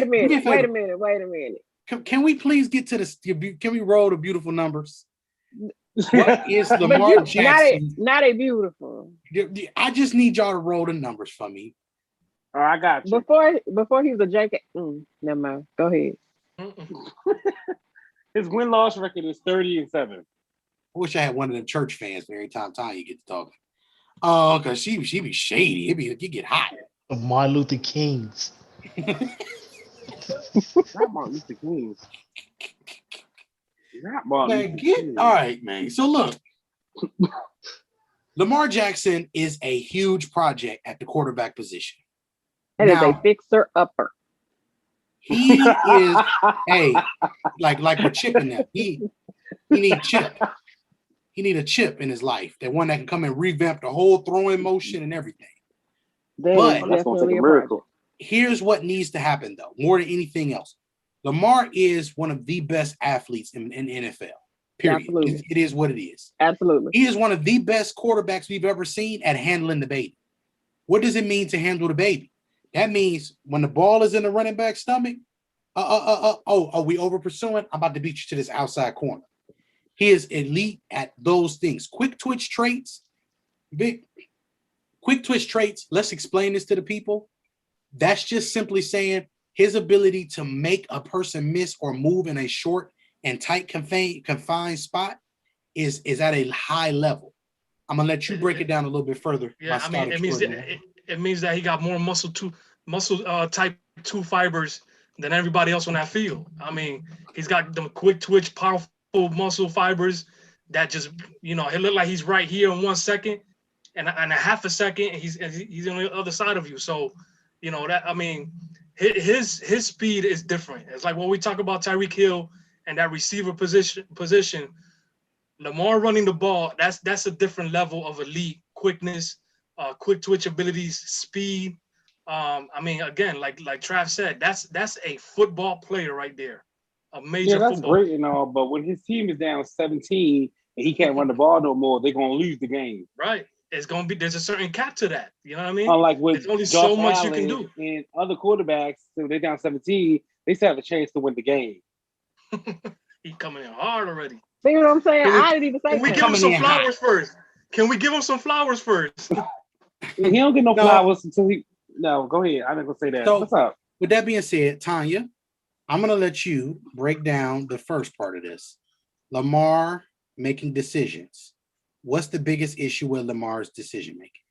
Speaker 8: a minute.
Speaker 4: Can we please get to this? Can we roll the beautiful numbers? What is Lamar Jackson?
Speaker 8: Not a beautiful.
Speaker 4: I just need y'all to roll the numbers for me.
Speaker 5: All right, I got you.
Speaker 8: Before he was a JK. Never mind. Go ahead.
Speaker 5: His win-loss record is 30-7.
Speaker 4: I wish I had one of them church fans every time Tanya gets talking. Oh, because she be shady. It get hot.
Speaker 3: Of Martin Luther King's.
Speaker 5: Not Martin Luther King. Not Martin Luther King.
Speaker 4: All right, man. So look, Lamar Jackson is a huge project at the quarterback position.
Speaker 8: That is a fixer-upper.
Speaker 4: He is like with Chip in that. He need Chip. He need a Chip in his life. That one that can come and revamp the whole throwing motion and everything.
Speaker 8: But that's going to take a miracle.
Speaker 4: Here's what needs to happen, though, more than anything else. Lamar is one of the best athletes in NFL, Period.
Speaker 8: Absolutely.
Speaker 4: It is what it is.
Speaker 8: Absolutely.
Speaker 4: He is one of the best quarterbacks we've ever seen at handling the baby. What does it mean to handle the baby? That means when the ball is in the running back's stomach, are we over pursuing? I'm about to beat you to this outside corner. He is elite at those things. Quick twitch traits. Quick twitch traits. Let's explain this to the people. That's just simply saying his ability to make a person miss or move in a short and tight confined spot is at a high level. I'm gonna let you break it down a little bit further.
Speaker 6: Yeah, I mean, it means that he got more muscle type 2 fibers than everybody else on that field. I mean, he's got the quick twitch, powerful muscle fibers that just, it look like he's right here in 1 second, and a half a second he's on the other side of you. So, that, I mean, his speed is different. It's like when we talk about Tyreek Hill and that receiver position. Lamar running the ball, that's a different level of elite quickness, quick twitch abilities, speed. I mean, again, like Trav said, that's a football player right there, a major.
Speaker 5: Yeah, that's
Speaker 6: football
Speaker 5: great and all, but when his team is down 17 and he can't run the ball no more, they're gonna lose the game.
Speaker 6: Right. There's a certain cap to that. You know what I mean?
Speaker 5: Unlike with
Speaker 6: there's only
Speaker 5: Josh
Speaker 6: so much
Speaker 5: Allen
Speaker 6: you can do.
Speaker 5: and other quarterbacks, so they're down 17, they still have a chance to win the game.
Speaker 6: He coming in hard already.
Speaker 8: See what I'm saying? I didn't even say
Speaker 6: Can we give him some flowers first? Can we give him some flowers first?
Speaker 5: He don't get no flowers until he. No, go ahead. I'm not gonna say that.
Speaker 4: So,
Speaker 5: what's up?
Speaker 4: With that being said, Tanya, I'm gonna let you break down the first part of this. Lamar making decisions. What's the biggest issue with Lamar's decision making?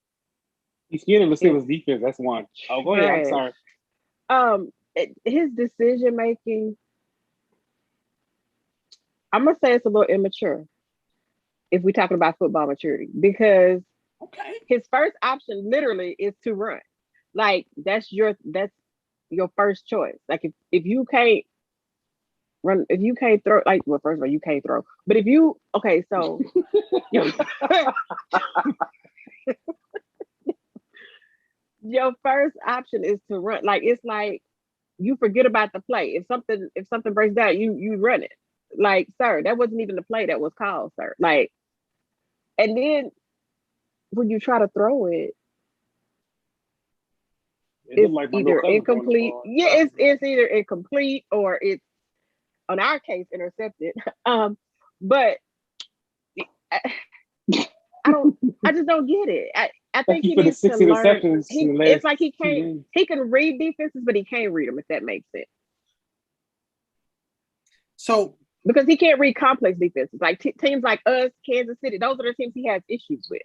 Speaker 5: He's scared of the Steelers defense. That's one. Oh, go ahead. I'm sorry.
Speaker 8: His decision making, I'm gonna say it's a little immature if we're talking about football maturity, because his first option literally is to run. Like that's your first choice. Like if you can't run, if you can't throw, like, well, first of all, you can't throw. But if you so your first option is to run. Like it's like you forget about the play. If something breaks down, you run it. Like, sir, that wasn't even the play that was called, sir. Like, and then when you try to throw it, it's like either incomplete. Yeah, it's either incomplete or it's, on our case, intercepted. But I just don't get it. I think he needs to learn. It's like he can read defenses, but he can't read them, if that makes sense.
Speaker 4: So,
Speaker 8: because he can't read complex defenses, like teams like us, Kansas City, those are the teams he has issues with.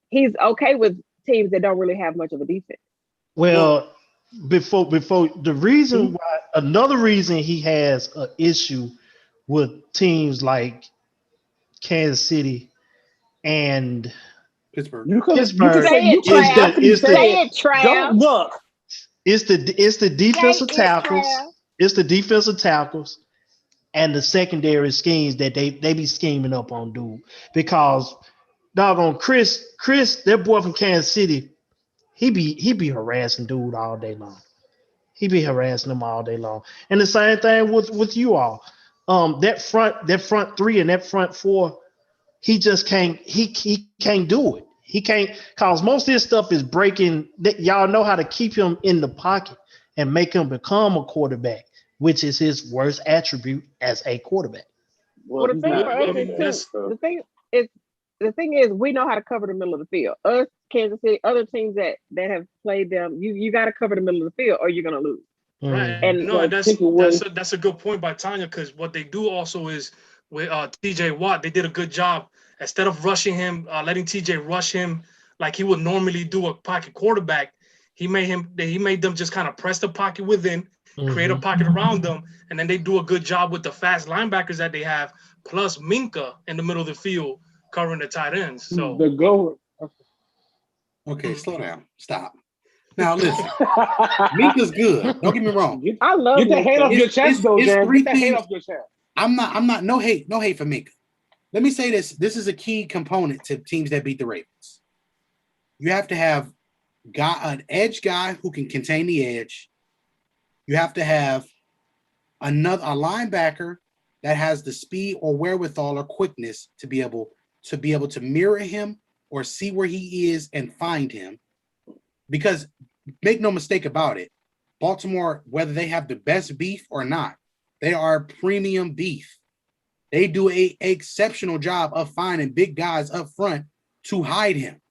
Speaker 8: He's okay with teams that don't really have much of a defense.
Speaker 3: Well, before the reason why, another reason he has an issue with teams like Kansas City and
Speaker 4: Pittsburgh.
Speaker 8: You can say it, Trav.
Speaker 5: Don't look.
Speaker 3: It's the defensive tackles. It's the defensive tackles and the secondary schemes that they be scheming up on dude. Because doggone Chris, that boy from Kansas City, he be harassing dude all day long. He be harassing them all day long. And the same thing with you all. That front three and that front four, he just can't do it. He can't, cause most of this stuff is breaking. Y'all know how to keep him in the pocket and make him become a quarterback, which is his worst attribute as a quarterback.
Speaker 8: Well, the thing is, we know how to cover the middle of the field. Us, Kansas City, other teams that have played them, you got to cover the middle of the field or you're gonna lose.
Speaker 6: Right.
Speaker 8: And
Speaker 6: that's a good point by Tanya, because what they do also is with TJ Watt, they did a good job. Instead of rushing him, letting TJ rush him like he would normally do a pocket quarterback, he made them just kind of press the pocket within, create a pocket around them, and then they do a good job with the fast linebackers that they have, plus Minka in the middle of the field covering the tight ends. So
Speaker 5: the goal.
Speaker 4: Okay, slow down. Stop. Now listen, Minka's good. Don't get me wrong.
Speaker 8: I love
Speaker 5: get the hate off your chest, though, Jared. Get the hate off your chest.
Speaker 4: I'm not. No hate for Minka. Let me say this. This is a key component to teams that beat the Ravens. You have to have an edge guy who can contain the edge. You have to have a linebacker that has the speed or wherewithal or quickness to be able to mirror him or see where he is and find him. Because make no mistake about it, Baltimore, whether they have the best beef or not, they are premium beef. They do a exceptional job of finding big guys up front to hide him.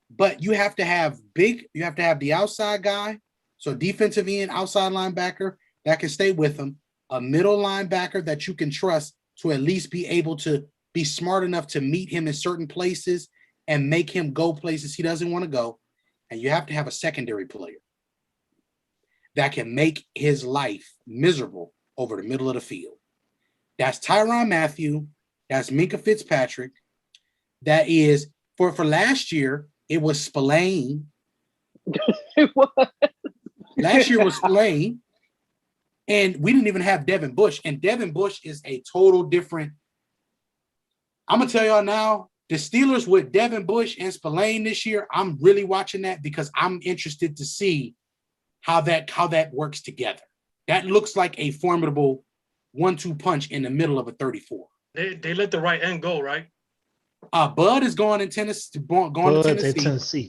Speaker 4: But you have to have the outside guy, so defensive end, outside linebacker that can stay with him, a middle linebacker that you can trust to at least be able to be smart enough to meet him in certain places and make him go places he doesn't want to go. And you have to have a secondary player that can make his life miserable over the middle of the field. That's Tyrann Mathieu. That's Minkah Fitzpatrick. That is, for last year, it was Spillane.
Speaker 8: It was.
Speaker 4: Last year was Spillane. And we didn't even have Devin Bush. And Devin Bush is a total different. I'm going to tell y'all now, the Steelers with Devin Bush and Spillane this year, I'm really watching that because I'm interested to see how that works together. That looks like a formidable 1-2 punch in the middle of a 34.
Speaker 6: They let the right end go, right?
Speaker 4: Bud is going to Tennessee.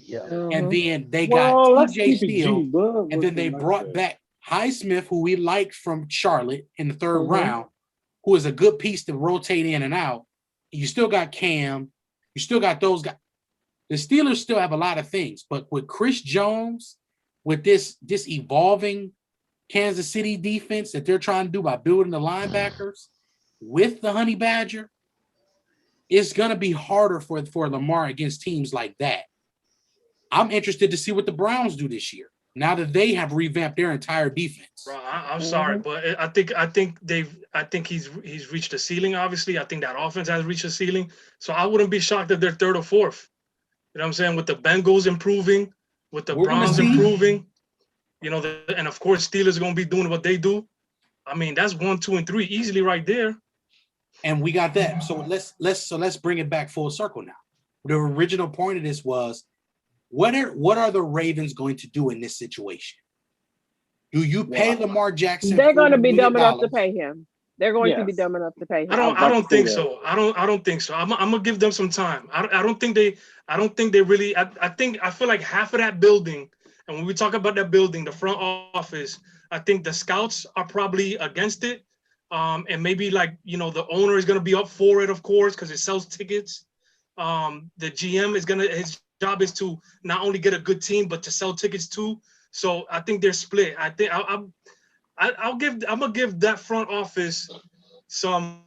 Speaker 3: Yeah.
Speaker 4: And then they
Speaker 5: Well,
Speaker 4: got
Speaker 5: let's
Speaker 4: TJ
Speaker 5: keep it
Speaker 4: Steele.
Speaker 5: G, bud.
Speaker 4: And then they brought back Highsmith, who we liked from Charlotte in the third round, who is a good piece to rotate in and out. You still got Cam. You still got those guys. The Steelers still have a lot of things, but with Chris Jones, with this evolving Kansas City defense that they're trying to do by building the linebackers with the Honey Badger, it's going to be harder for Lamar against teams like that. I'm interested to see what the Browns do this year now that they have revamped their entire defense.
Speaker 6: Bro, I'm sorry, but I think he's reached a ceiling. Obviously, I think that offense has reached a ceiling. So I wouldn't be shocked if they're third or fourth. You know what I'm saying? With the Bengals improving, with the Browns improving, and of course Steelers are going to be doing what they do. I mean, that's 1, 2, and 3 easily right there.
Speaker 4: And we got that. So let's bring it back full circle now. The original point of this was, what are the Ravens going to do in this situation? Do you pay Lamar Jackson?
Speaker 8: They're going to be dumb enough to pay him. They're going to be dumb enough to pay him.
Speaker 6: I don't think so. I don't think so. I'm gonna give them some time. I don't think they really. I feel like half of that building, and when we talk about that building, the front office, I think the scouts are probably against it. And maybe the owner is gonna be up for it, of course, because it sells tickets. The GM his job is to not only get a good team but to sell tickets too. So I think they're split. I think I'm gonna give that front office some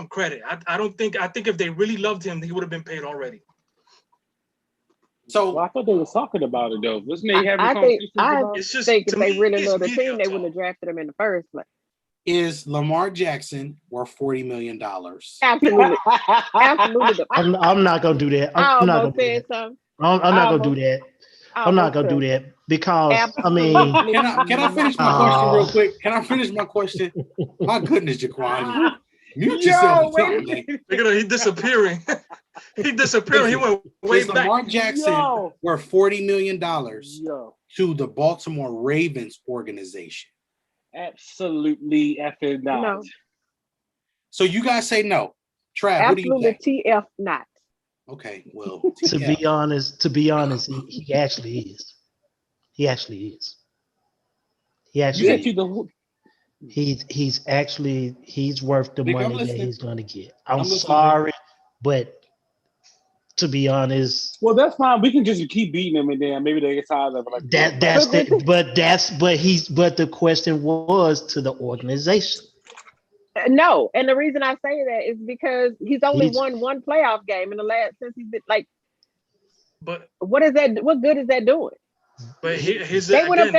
Speaker 6: credit. I think if they really loved him, he would have been paid already.
Speaker 4: So
Speaker 5: I thought they were talking about it though. Wasn't they having
Speaker 8: conversations about
Speaker 6: it? It's just,
Speaker 8: if they really
Speaker 6: love
Speaker 8: the team, they wouldn't have drafted him in the first place.
Speaker 4: Is Lamar Jackson worth $40 million?
Speaker 8: Absolutely. Absolutely.
Speaker 3: I'm not gonna do that. I'm not gonna do that. I'm not gonna do that. I'm not gonna do that because
Speaker 8: Absolutely.
Speaker 3: I mean,
Speaker 4: can I finish my question real quick? Can I finish my question? My goodness, Jaquan, mute yourself.
Speaker 6: He's disappearing. He's disappearing. He went way back.
Speaker 4: Lamar Jackson worth $40 million to the Baltimore Ravens organization?
Speaker 5: Absolutely effing not.
Speaker 8: No.
Speaker 4: So you guys say no. Trav, what do you think?
Speaker 8: TF not.
Speaker 4: Okay, well,
Speaker 3: to be honest, he actually is. He actually is. He's worth the money that he's gonna get. I'm sorry, but to be honest,
Speaker 5: well, that's fine. We can just keep beating them, and then maybe they get tired of it.
Speaker 3: But the question was to the organization.
Speaker 8: No, and the reason I say that is because he's only won one playoff game in the last since he's been like.
Speaker 6: But
Speaker 8: what is that? What good is that doing?
Speaker 6: But
Speaker 8: they went up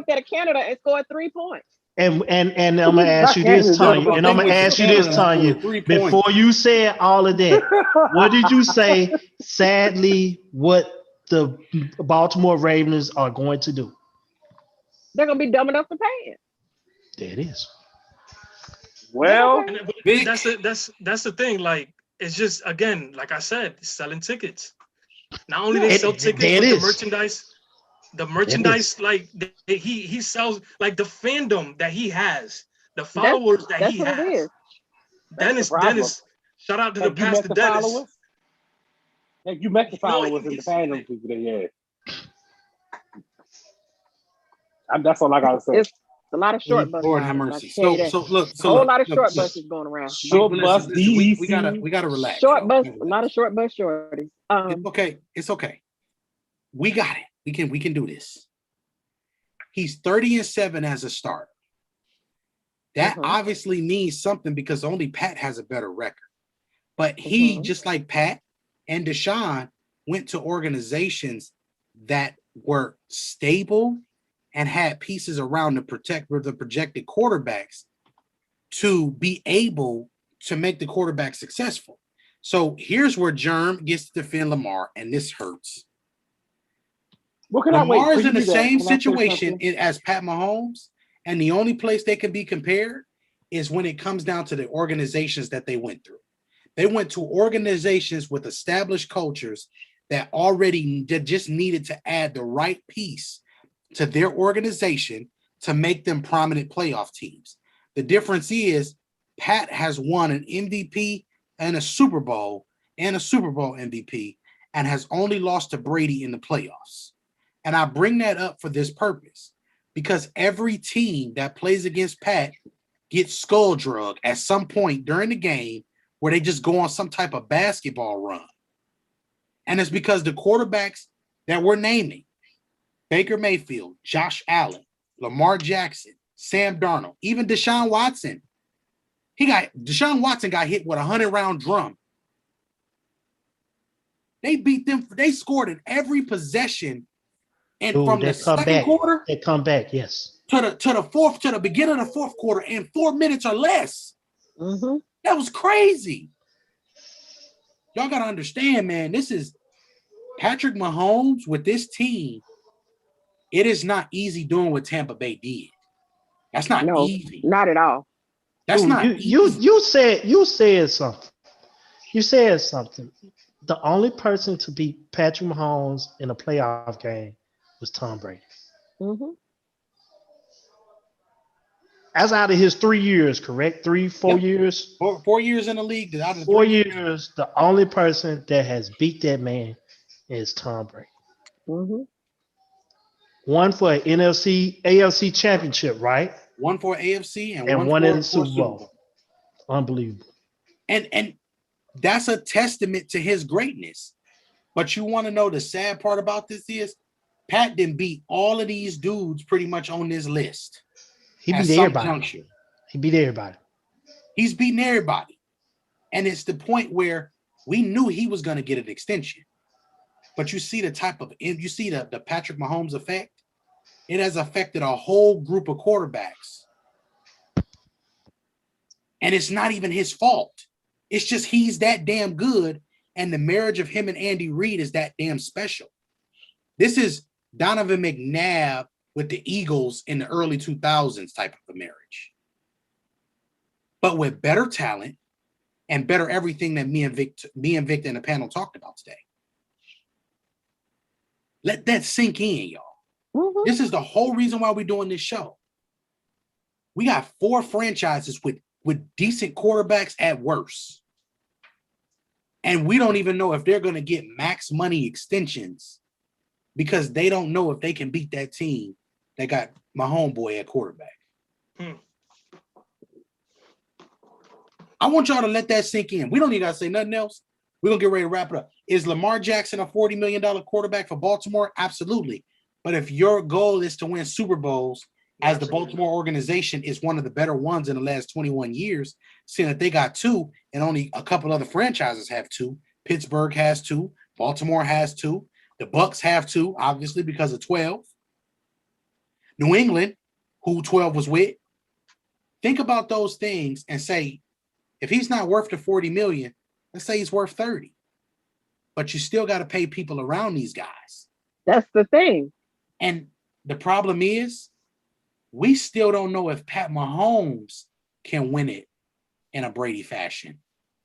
Speaker 8: there to Canada and scored 3 points.
Speaker 3: And I'm gonna ask you this, Tanya. And I'm gonna ask you this, Tanya. Before you said all of that, what did you say? Sadly, what the Baltimore Ravens are going to do?
Speaker 8: They're gonna be dumb enough to pay it.
Speaker 3: There it is.
Speaker 5: Well,
Speaker 6: that's the thing. Like, it's just, again, like I said, selling tickets. Not only they sell tickets, but the merchandise, like he sells, like the fandom that he has. The followers that
Speaker 8: that's
Speaker 6: he
Speaker 8: what it
Speaker 6: has.
Speaker 8: is. That's the
Speaker 6: Dennis, shout out to the
Speaker 5: Have you met
Speaker 6: pastor
Speaker 5: the
Speaker 6: Dennis.
Speaker 5: followers? Have you met the
Speaker 6: You know,
Speaker 5: followers and the
Speaker 6: he's-
Speaker 5: fandom people that he had? That's all I gotta say.
Speaker 8: It's a lot of short bus
Speaker 4: Lord have
Speaker 8: riders. I
Speaker 4: mercy.
Speaker 8: can tell you that.
Speaker 4: So look,
Speaker 8: A whole lot of short
Speaker 4: look.
Speaker 8: buses going around.
Speaker 5: Short bus,
Speaker 4: Listen, we
Speaker 5: DEC.
Speaker 4: gotta relax.
Speaker 8: Short
Speaker 4: y'all.
Speaker 8: bus, a lot of short bus shorties.
Speaker 4: It's okay. We got it. We can do this. He's 30-7 as a starter. That obviously means something because only Pat has a better record. But he, just like Pat and Deshaun, went to organizations that were stable and had pieces around to protect the projected quarterbacks to be able to make the quarterback successful. So here's where Germ gets to defend Lamar, and this hurts. Lamar is in the same situation as Pat Mahomes, and the only place they can be compared is when it comes down to the organizations that they went through. They went to organizations with established cultures that just needed to add the right piece to their organization to make them prominent playoff teams. The difference is Pat has won an MVP and a Super Bowl MVP and has only lost to Brady in the playoffs. And I bring that up for this purpose because every team that plays against Pat gets skull drug at some point during the game where they just go on some type of basketball run. And it's because the quarterbacks that we're naming, Baker Mayfield, Josh Allen, Lamar Jackson, Sam Darnold, even Deshaun Watson. Deshaun Watson got hit with a 100-round drum. They beat them. They scored in every possession. And from the second quarter,
Speaker 3: they come back, yes.
Speaker 4: To the beginning of the fourth quarter in 4 minutes or less.
Speaker 8: Mm-hmm.
Speaker 4: That was crazy. Y'all gotta understand, man. This is Patrick Mahomes with this team. It is not easy doing what Tampa Bay did. That's not easy.
Speaker 8: Not at all.
Speaker 4: That's not easy.
Speaker 3: You said something. You said something. The only person to beat Patrick Mahomes in a playoff game was Tom Brady.
Speaker 8: Mm-hmm.
Speaker 3: That's out of his 3 years, correct? 4 years?
Speaker 4: 4 years in the league.
Speaker 3: 4 years, the only person that has beat that man is Tom Brady.
Speaker 8: Mm-hmm.
Speaker 3: One for an AFC championship, right?
Speaker 4: One for AFC
Speaker 3: and one in the Super Bowl. Unbelievable.
Speaker 4: And that's a testament to his greatness. But you want to know the sad part about this is Pat didn't beat all of these dudes pretty much on this list.
Speaker 3: He beat everybody. He beat everybody.
Speaker 4: He's beating everybody. And it's the point where we knew he was going to get an extension. But you see the Patrick Mahomes effect. It has affected a whole group of quarterbacks. And it's not even his fault. It's just he's that damn good. And the marriage of him and Andy Reid is that damn special. This is Donovan McNabb with the Eagles in the early 2000s type of a marriage. But with better talent and better everything that me and Victor and the panel talked about today. Let that sink in, y'all. Mm-hmm. This is the whole reason why we're doing this show. We got 4 franchises with decent quarterbacks at worst. And we don't even know if they're going to get max money extensions because they don't know if they can beat that team that got my homeboy at quarterback. I want y'all to let that sink in. We don't even got to say nothing else. We're going to get ready to wrap it up. Is Lamar Jackson a $40 million quarterback for Baltimore? Absolutely. But if your goal is to win Super Bowls, as the Baltimore organization is one of the better ones in the last 21 years, seeing that they got 2 and only a couple other franchises have 2. Pittsburgh has 2. Baltimore has 2. The Bucks have 2, obviously, because of 12. New England, who 12 was with. Think about those things and say, if he's not worth the 40 million, let's say he's worth 30. But you still got to pay people around these guys.
Speaker 8: That's the thing.
Speaker 4: And the problem is, we still don't know if Pat Mahomes can win it in a Brady fashion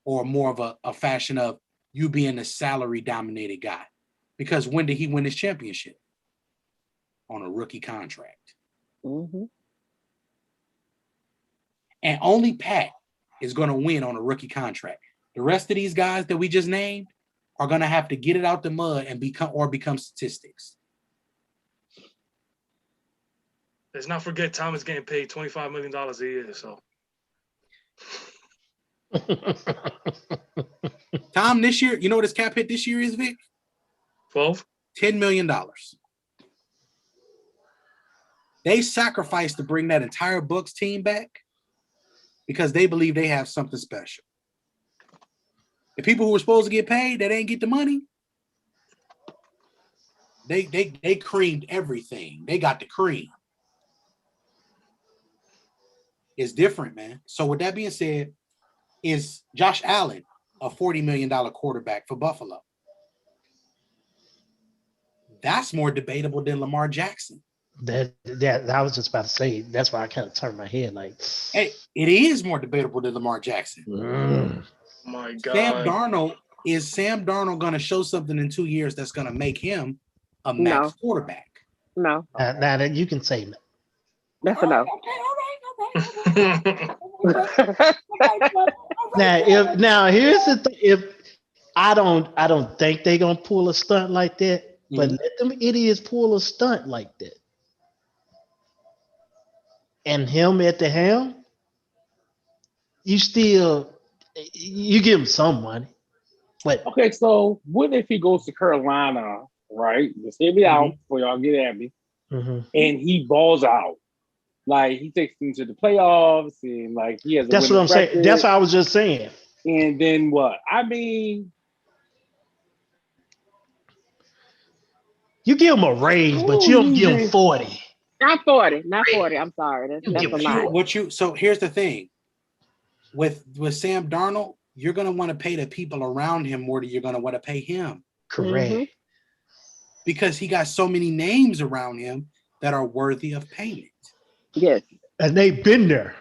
Speaker 4: or more of a fashion of you being a salary-dominated guy. Because when did he win his championship? On a rookie contract.
Speaker 8: Mm-hmm.
Speaker 4: And only Pat is going to win on a rookie contract. The rest of these guys that we just named are going to have to get it out the mud and become statistics.
Speaker 6: Let's not forget Thomas getting paid $25 million a year. So
Speaker 4: Tom, this year, you know what his cap hit this year is, Vic?
Speaker 6: 12?
Speaker 4: $10 million. They sacrificed to bring that entire Bucks team back because they believe they have something special. The people who were supposed to get paid that ain't get the money, they creamed everything. They got the cream. It's different, man. So with that being said, is Josh Allen a $40 million quarterback for Buffalo? That's more debatable than Lamar Jackson.
Speaker 3: That I was just about to say. That's why I kind of turned my head like.
Speaker 4: Hey, it is more debatable than Lamar Jackson.
Speaker 6: My God.
Speaker 4: Is Sam Darnold going to show something in 2 years that's going to make him a max quarterback?
Speaker 8: No.
Speaker 3: Now that you can say no.
Speaker 8: That's a no.
Speaker 3: Now here's the thing. If I don't think they're gonna pull a stunt like that, but let them idiots pull a stunt like that. And him at the helm, you give him some money. But
Speaker 5: okay, so what if he goes to Carolina, right? Just hear me out before y'all get at me. And he balls out. Like he takes them to the playoffs and like he has
Speaker 3: that's what I'm saying. That's what I was just saying.
Speaker 5: And then what? I mean,
Speaker 3: you give him a raise, but you don't give him 40.
Speaker 8: Not 40. Not 40. I'm sorry. That's a lie.
Speaker 4: So here's the thing. With Sam Darnold, you're gonna want to pay the people around him more than you're gonna want to pay him.
Speaker 3: Correct.
Speaker 4: Because he got so many names around him that are worthy of payment.
Speaker 8: Yes.
Speaker 3: And they've been there.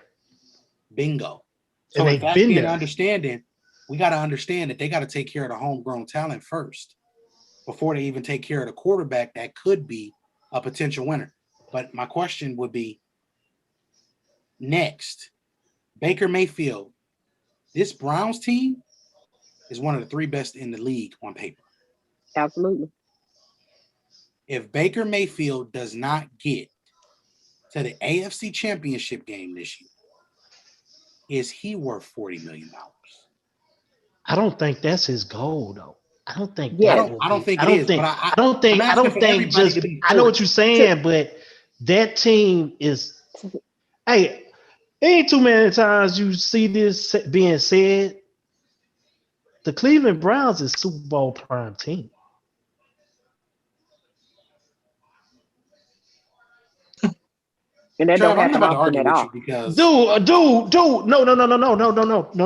Speaker 4: Bingo. So
Speaker 3: and
Speaker 4: if that's being understanding, we got to understand that they got to take care of the homegrown talent first before they even take care of the quarterback that could be a potential winner. But my question would be, next, Baker Mayfield, this Browns team is one of the 3 best in the league on paper.
Speaker 8: Absolutely.
Speaker 4: If Baker Mayfield does not get to the AFC Championship game this year, is he worth $40 million?
Speaker 3: I don't think that's his goal, though. I don't think.
Speaker 8: Yeah.
Speaker 4: I don't think it is. But
Speaker 3: I don't think. Just I know what you're saying, but that team is. Hey, ain't too many times you see this being said. The Cleveland Browns is Super Bowl prime team.
Speaker 8: And that don't happen often at all.
Speaker 3: Dude,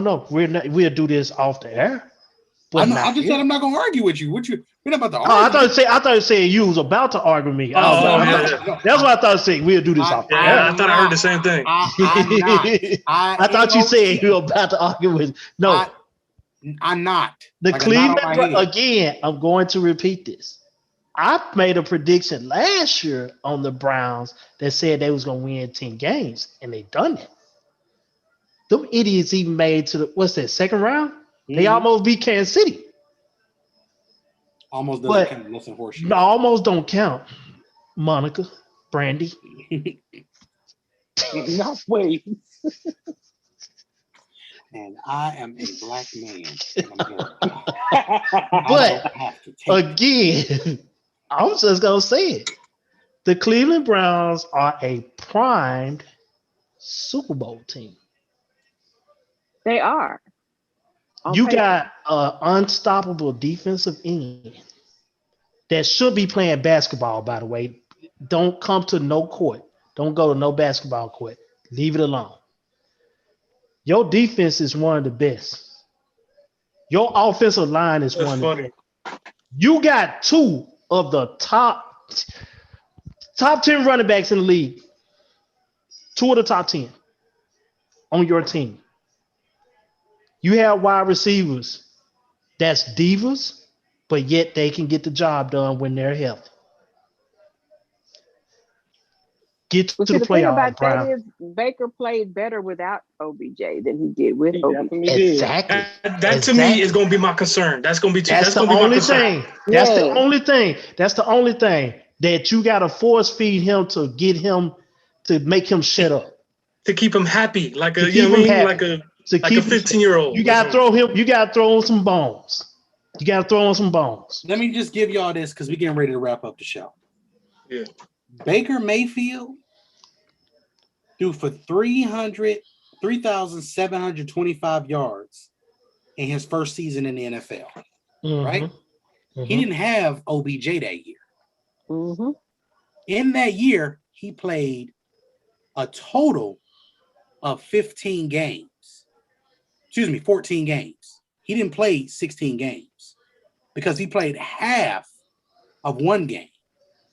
Speaker 3: no. We'll do this off the air.
Speaker 4: I just said I'm not gonna argue with you. We're not about to argue.
Speaker 3: I thought you said you was about to argue with me. That's what I thought you said. We'll do this off the air.
Speaker 6: Yeah, I thought I heard the same thing.
Speaker 3: I thought you said you were about to argue with. No,
Speaker 4: I'm not.
Speaker 3: The Cleveland again. I'm going to repeat this. I made a prediction last year on the Browns that said they was going to win 10 games, and they done it. Them idiots even made to the second round? They almost beat Kansas City.
Speaker 4: Almost doesn't count. Listen, horseshoe.
Speaker 3: No, almost don't count. Monica, Brandy.
Speaker 5: Not wait.
Speaker 4: And I am a black man.
Speaker 3: But again, I'm just gonna say it. The Cleveland Browns are a primed Super Bowl team.
Speaker 8: They are.
Speaker 3: You got an unstoppable defensive end that should be playing basketball, by the way. Don't come to no court. Don't go to no basketball court. Leave it alone. Your defense is one of the best. Your offensive line is one of the best. You got 2 of the top 10 running backs in the league. 2 of the top 10 on your team. You have wide receivers that's divas, but yet they can get the job done when they're healthy. Get to
Speaker 8: But see,
Speaker 3: the
Speaker 8: the thing
Speaker 3: playoff,
Speaker 8: about that
Speaker 3: Brown.
Speaker 8: is Baker played better without OBJ than he did with
Speaker 5: He
Speaker 8: OBJ.
Speaker 5: definitely did.
Speaker 3: Exactly.
Speaker 6: That to me is going to be my concern. That's going to be
Speaker 3: That's the
Speaker 6: gonna be my
Speaker 3: only
Speaker 6: concern.
Speaker 3: thing. That's the
Speaker 8: Yeah.
Speaker 3: only thing. That's the only thing that you got to force feed him to get him to make him shut up.
Speaker 6: To keep him happy, like
Speaker 3: To
Speaker 6: a, you
Speaker 3: keep
Speaker 6: know what I
Speaker 3: him
Speaker 6: mean,
Speaker 3: happy. To
Speaker 6: like a
Speaker 3: keep him.
Speaker 6: 15-year-old.
Speaker 3: You got to throw him. You got to throw on some bones. You got to throw on some bones.
Speaker 4: Let me just give y'all this because we're getting ready to wrap up the show.
Speaker 6: Yeah.
Speaker 4: Baker Mayfield threw for 3,725 yards in his first season in the NFL. Right?
Speaker 3: Mm-hmm.
Speaker 4: He didn't have OBJ that year.
Speaker 8: Mm-hmm.
Speaker 4: In that year, he played a total of 15 games. Excuse me, 14 games. He didn't play 16 games because he played half of one game.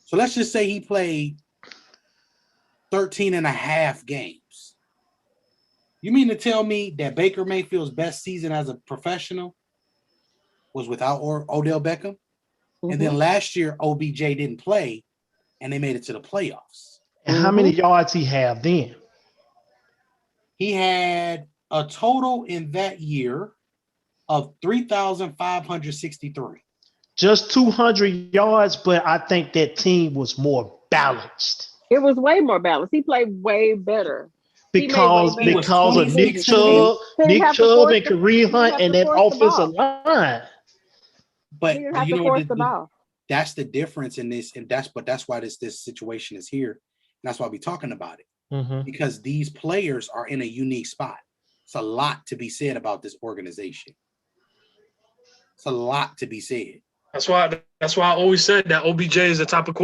Speaker 4: So let's just say he played 13 and a half games. You mean to tell me that Baker Mayfield's best season as a professional was without Odell Beckham?
Speaker 8: Mm-hmm.
Speaker 4: And then last year, OBJ didn't play, and they made it to the playoffs.
Speaker 3: And how many yards he have then?
Speaker 4: He had a total in that year of 3,563.
Speaker 3: Just 200 yards, but I think that team was more balanced.
Speaker 8: It was way more balanced. He played way better.
Speaker 3: Because
Speaker 8: He made way better
Speaker 3: because of Nick
Speaker 8: decisions.
Speaker 3: Chubb,
Speaker 8: He didn't have to
Speaker 3: and
Speaker 8: force
Speaker 3: Kareem Hunt
Speaker 8: have
Speaker 3: and
Speaker 8: to
Speaker 3: that
Speaker 8: force the
Speaker 3: offensive
Speaker 8: ball.
Speaker 3: line.
Speaker 4: But
Speaker 8: He didn't have
Speaker 4: you
Speaker 8: to
Speaker 4: know
Speaker 8: force
Speaker 4: what?
Speaker 8: the ball.
Speaker 4: That's the difference in this, and that's why this situation is here. And that's why we're talking about it.
Speaker 3: Mm-hmm.
Speaker 4: Because these players are in a unique spot. It's a lot to be said about this organization. It's a lot to be said.
Speaker 6: That's why I always said that OBJ is the type of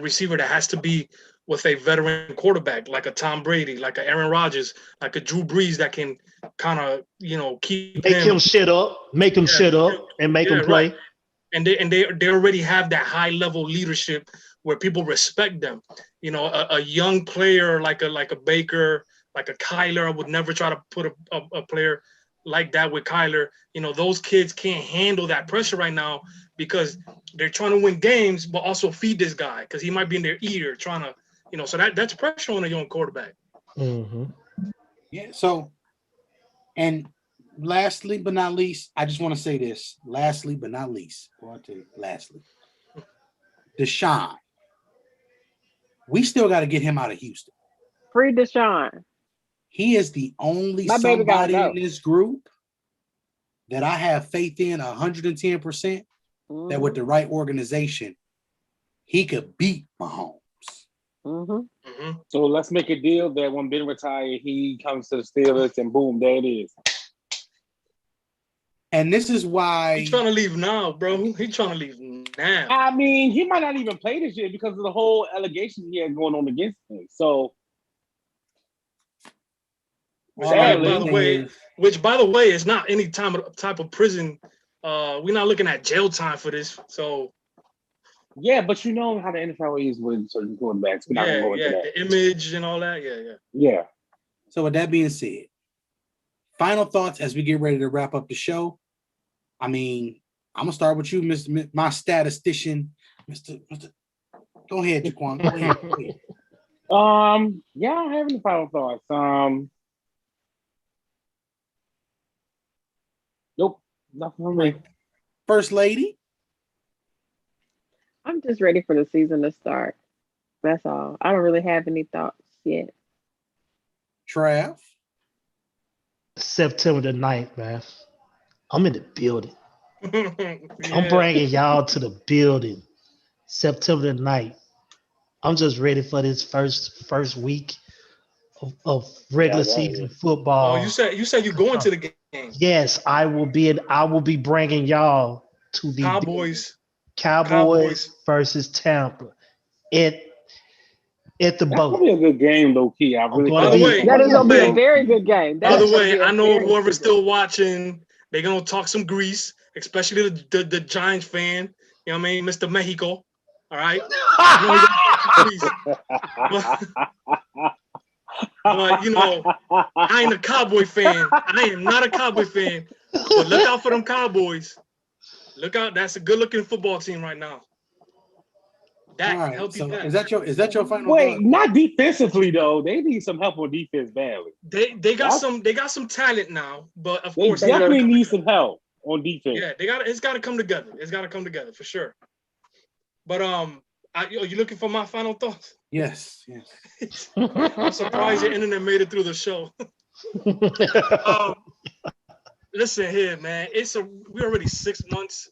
Speaker 6: receiver that has to be with a veteran quarterback, like a Tom Brady, like a Aaron Rodgers, like a Drew Brees that can kind of, keep
Speaker 3: Make him shut up, and make him play.
Speaker 6: Right. And they already have that high level leadership where people respect them. A young player like a Baker, like a Kyler, I would never try to put a player like that with Kyler. Those kids can't handle that pressure right now because they're trying to win games, but also feed this guy because he might be in their ear trying to, so that's pressure on a young quarterback.
Speaker 3: Mm-hmm.
Speaker 4: Yeah. So, and lastly but not least, I just want to say this. Lastly but not least, lastly, Deshaun. We still got to get him out of Houston.
Speaker 8: Free Deshaun.
Speaker 4: He is the only
Speaker 8: My baby gotta
Speaker 4: somebody
Speaker 8: go.
Speaker 4: in this group that I have faith in 110% that with the right organization, he could beat Mahomes.
Speaker 8: Mm-hmm.
Speaker 6: Mm-hmm.
Speaker 5: So let's make a deal that when Ben retired, he comes to the Steelers and boom, there it is.
Speaker 4: And this is why
Speaker 6: He's trying to leave now, bro. He's trying to leave now.
Speaker 5: I mean, he might not even play this year because of the whole allegation he had going on against him. So,
Speaker 6: By the way, it's not any type of prison. We're not looking at jail time for this. So
Speaker 5: yeah, but you know how the NFL is with certain quarterbacks. We're not gonna go into that.
Speaker 6: The image and all that.
Speaker 5: Yeah.
Speaker 4: So with that being said, final thoughts as we get ready to wrap up the show. I mean, I'm gonna start with you, my statistician, Mr. Go ahead, Jaquan. Go ahead.
Speaker 5: Yeah, I don't have any final thoughts. Nope, nothing for me.
Speaker 4: First lady.
Speaker 8: I'm just ready for the season to start. That's all. I don't really have any thoughts yet.
Speaker 4: Trav.
Speaker 3: September the 9th, man. I'm in the building.
Speaker 6: Yeah.
Speaker 3: I'm bringing y'all to the building. September the 9th. I'm just ready for this first week of regular season football.
Speaker 6: Oh, you said you're going to the game.
Speaker 3: Yes, I will be bringing y'all to the Cowboys versus Tampa at the
Speaker 5: That's
Speaker 3: boat.
Speaker 5: gonna be a good game, low key.
Speaker 6: By the way,
Speaker 8: that is gonna be a very good game.
Speaker 6: By the way, I know whoever's still watching, they're gonna talk some grease, especially the Giants fan. You know what I mean, Mr. Mexico. All right. But I ain't a Cowboy fan. I am not a Cowboy fan. But look out for them Cowboys. Look out. That's a good looking football team right now. That
Speaker 4: All right.
Speaker 6: healthy
Speaker 4: So
Speaker 6: that.
Speaker 4: is that your final
Speaker 5: Wait,
Speaker 4: thought?
Speaker 5: not defensively though. They need some help on defense badly.
Speaker 6: They got some talent now, but of
Speaker 5: They
Speaker 6: course it gotta
Speaker 5: definitely
Speaker 6: come
Speaker 5: need
Speaker 6: together.
Speaker 5: some help on defense.
Speaker 6: Yeah, it's gotta come together. It's gotta come together for sure. But you looking for my final thoughts?
Speaker 4: Yes.
Speaker 6: I'm surprised your internet made it through the show. Listen here, man. We're already 6 months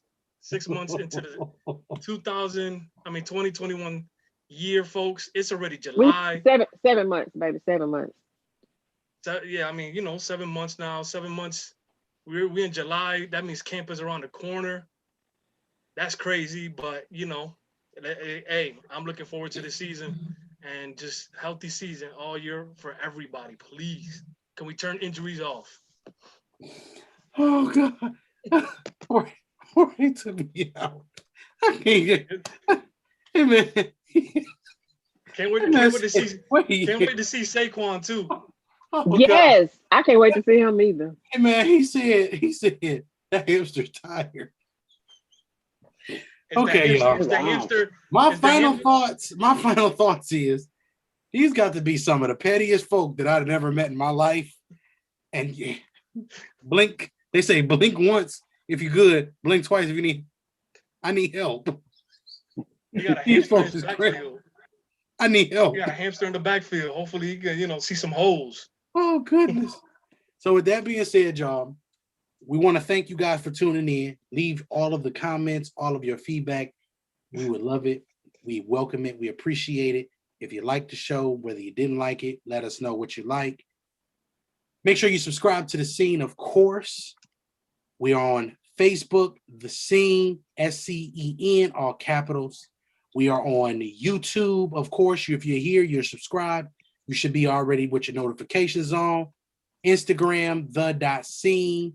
Speaker 6: into the 2021 year, folks. It's already
Speaker 8: We
Speaker 6: July.
Speaker 8: 7 months, baby. 7 months.
Speaker 6: So, yeah, I mean, 7 months now. 7 months. We're in July. That means camp is around the corner. That's crazy, but hey, I'm looking forward to the season and just healthy season all year for everybody. Please, can we turn injuries off?
Speaker 4: Oh God. Jorge took me out. I can't get. Hey man.
Speaker 6: Can't wait to see. Can't wait to see Saquon too.
Speaker 4: Oh,
Speaker 8: Yes,
Speaker 4: God.
Speaker 8: I can't wait to see him either.
Speaker 4: Hey man, he said that hamster's tired. Okay, y'all.
Speaker 6: Is the hamster?
Speaker 4: My final thoughts is he's got to be some of the pettiest folk that I've ever met in my life. And yeah, blink. They say blink once if you're good, blink twice if you need. I need help.
Speaker 6: You got a
Speaker 4: These
Speaker 6: hamster in
Speaker 4: folks
Speaker 6: his
Speaker 4: is crazy.
Speaker 6: backfield.
Speaker 4: I need help.
Speaker 6: You got a hamster in the backfield. Hopefully, he can see some holes.
Speaker 4: Oh goodness. So with that being said, y'all, we want to thank you guys for tuning in. Leave all of the comments, all of your feedback. We would love it. We welcome it. We appreciate it. If you like the show, whether you didn't like it, let us know what you like. Make sure you subscribe to The Scene, of course. We are on Facebook, The Scene, SCEN, all capitals. We are on YouTube, of course. If you're here, you're subscribed. You should be already with your notifications on. Instagram, the.scene.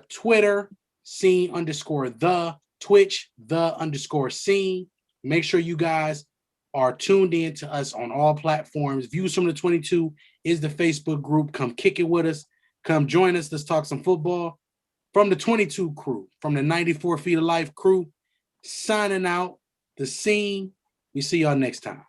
Speaker 4: Twitter, scene_the. Twitch, the_scene. Make sure you guys are tuned in to us on all platforms. Views from the 22 is the Facebook group. Come kick it with us. Come join us. Let's talk some football. From the 22 crew, from the 94 Feet of Life crew, signing out. The Scene. We see y'all next time.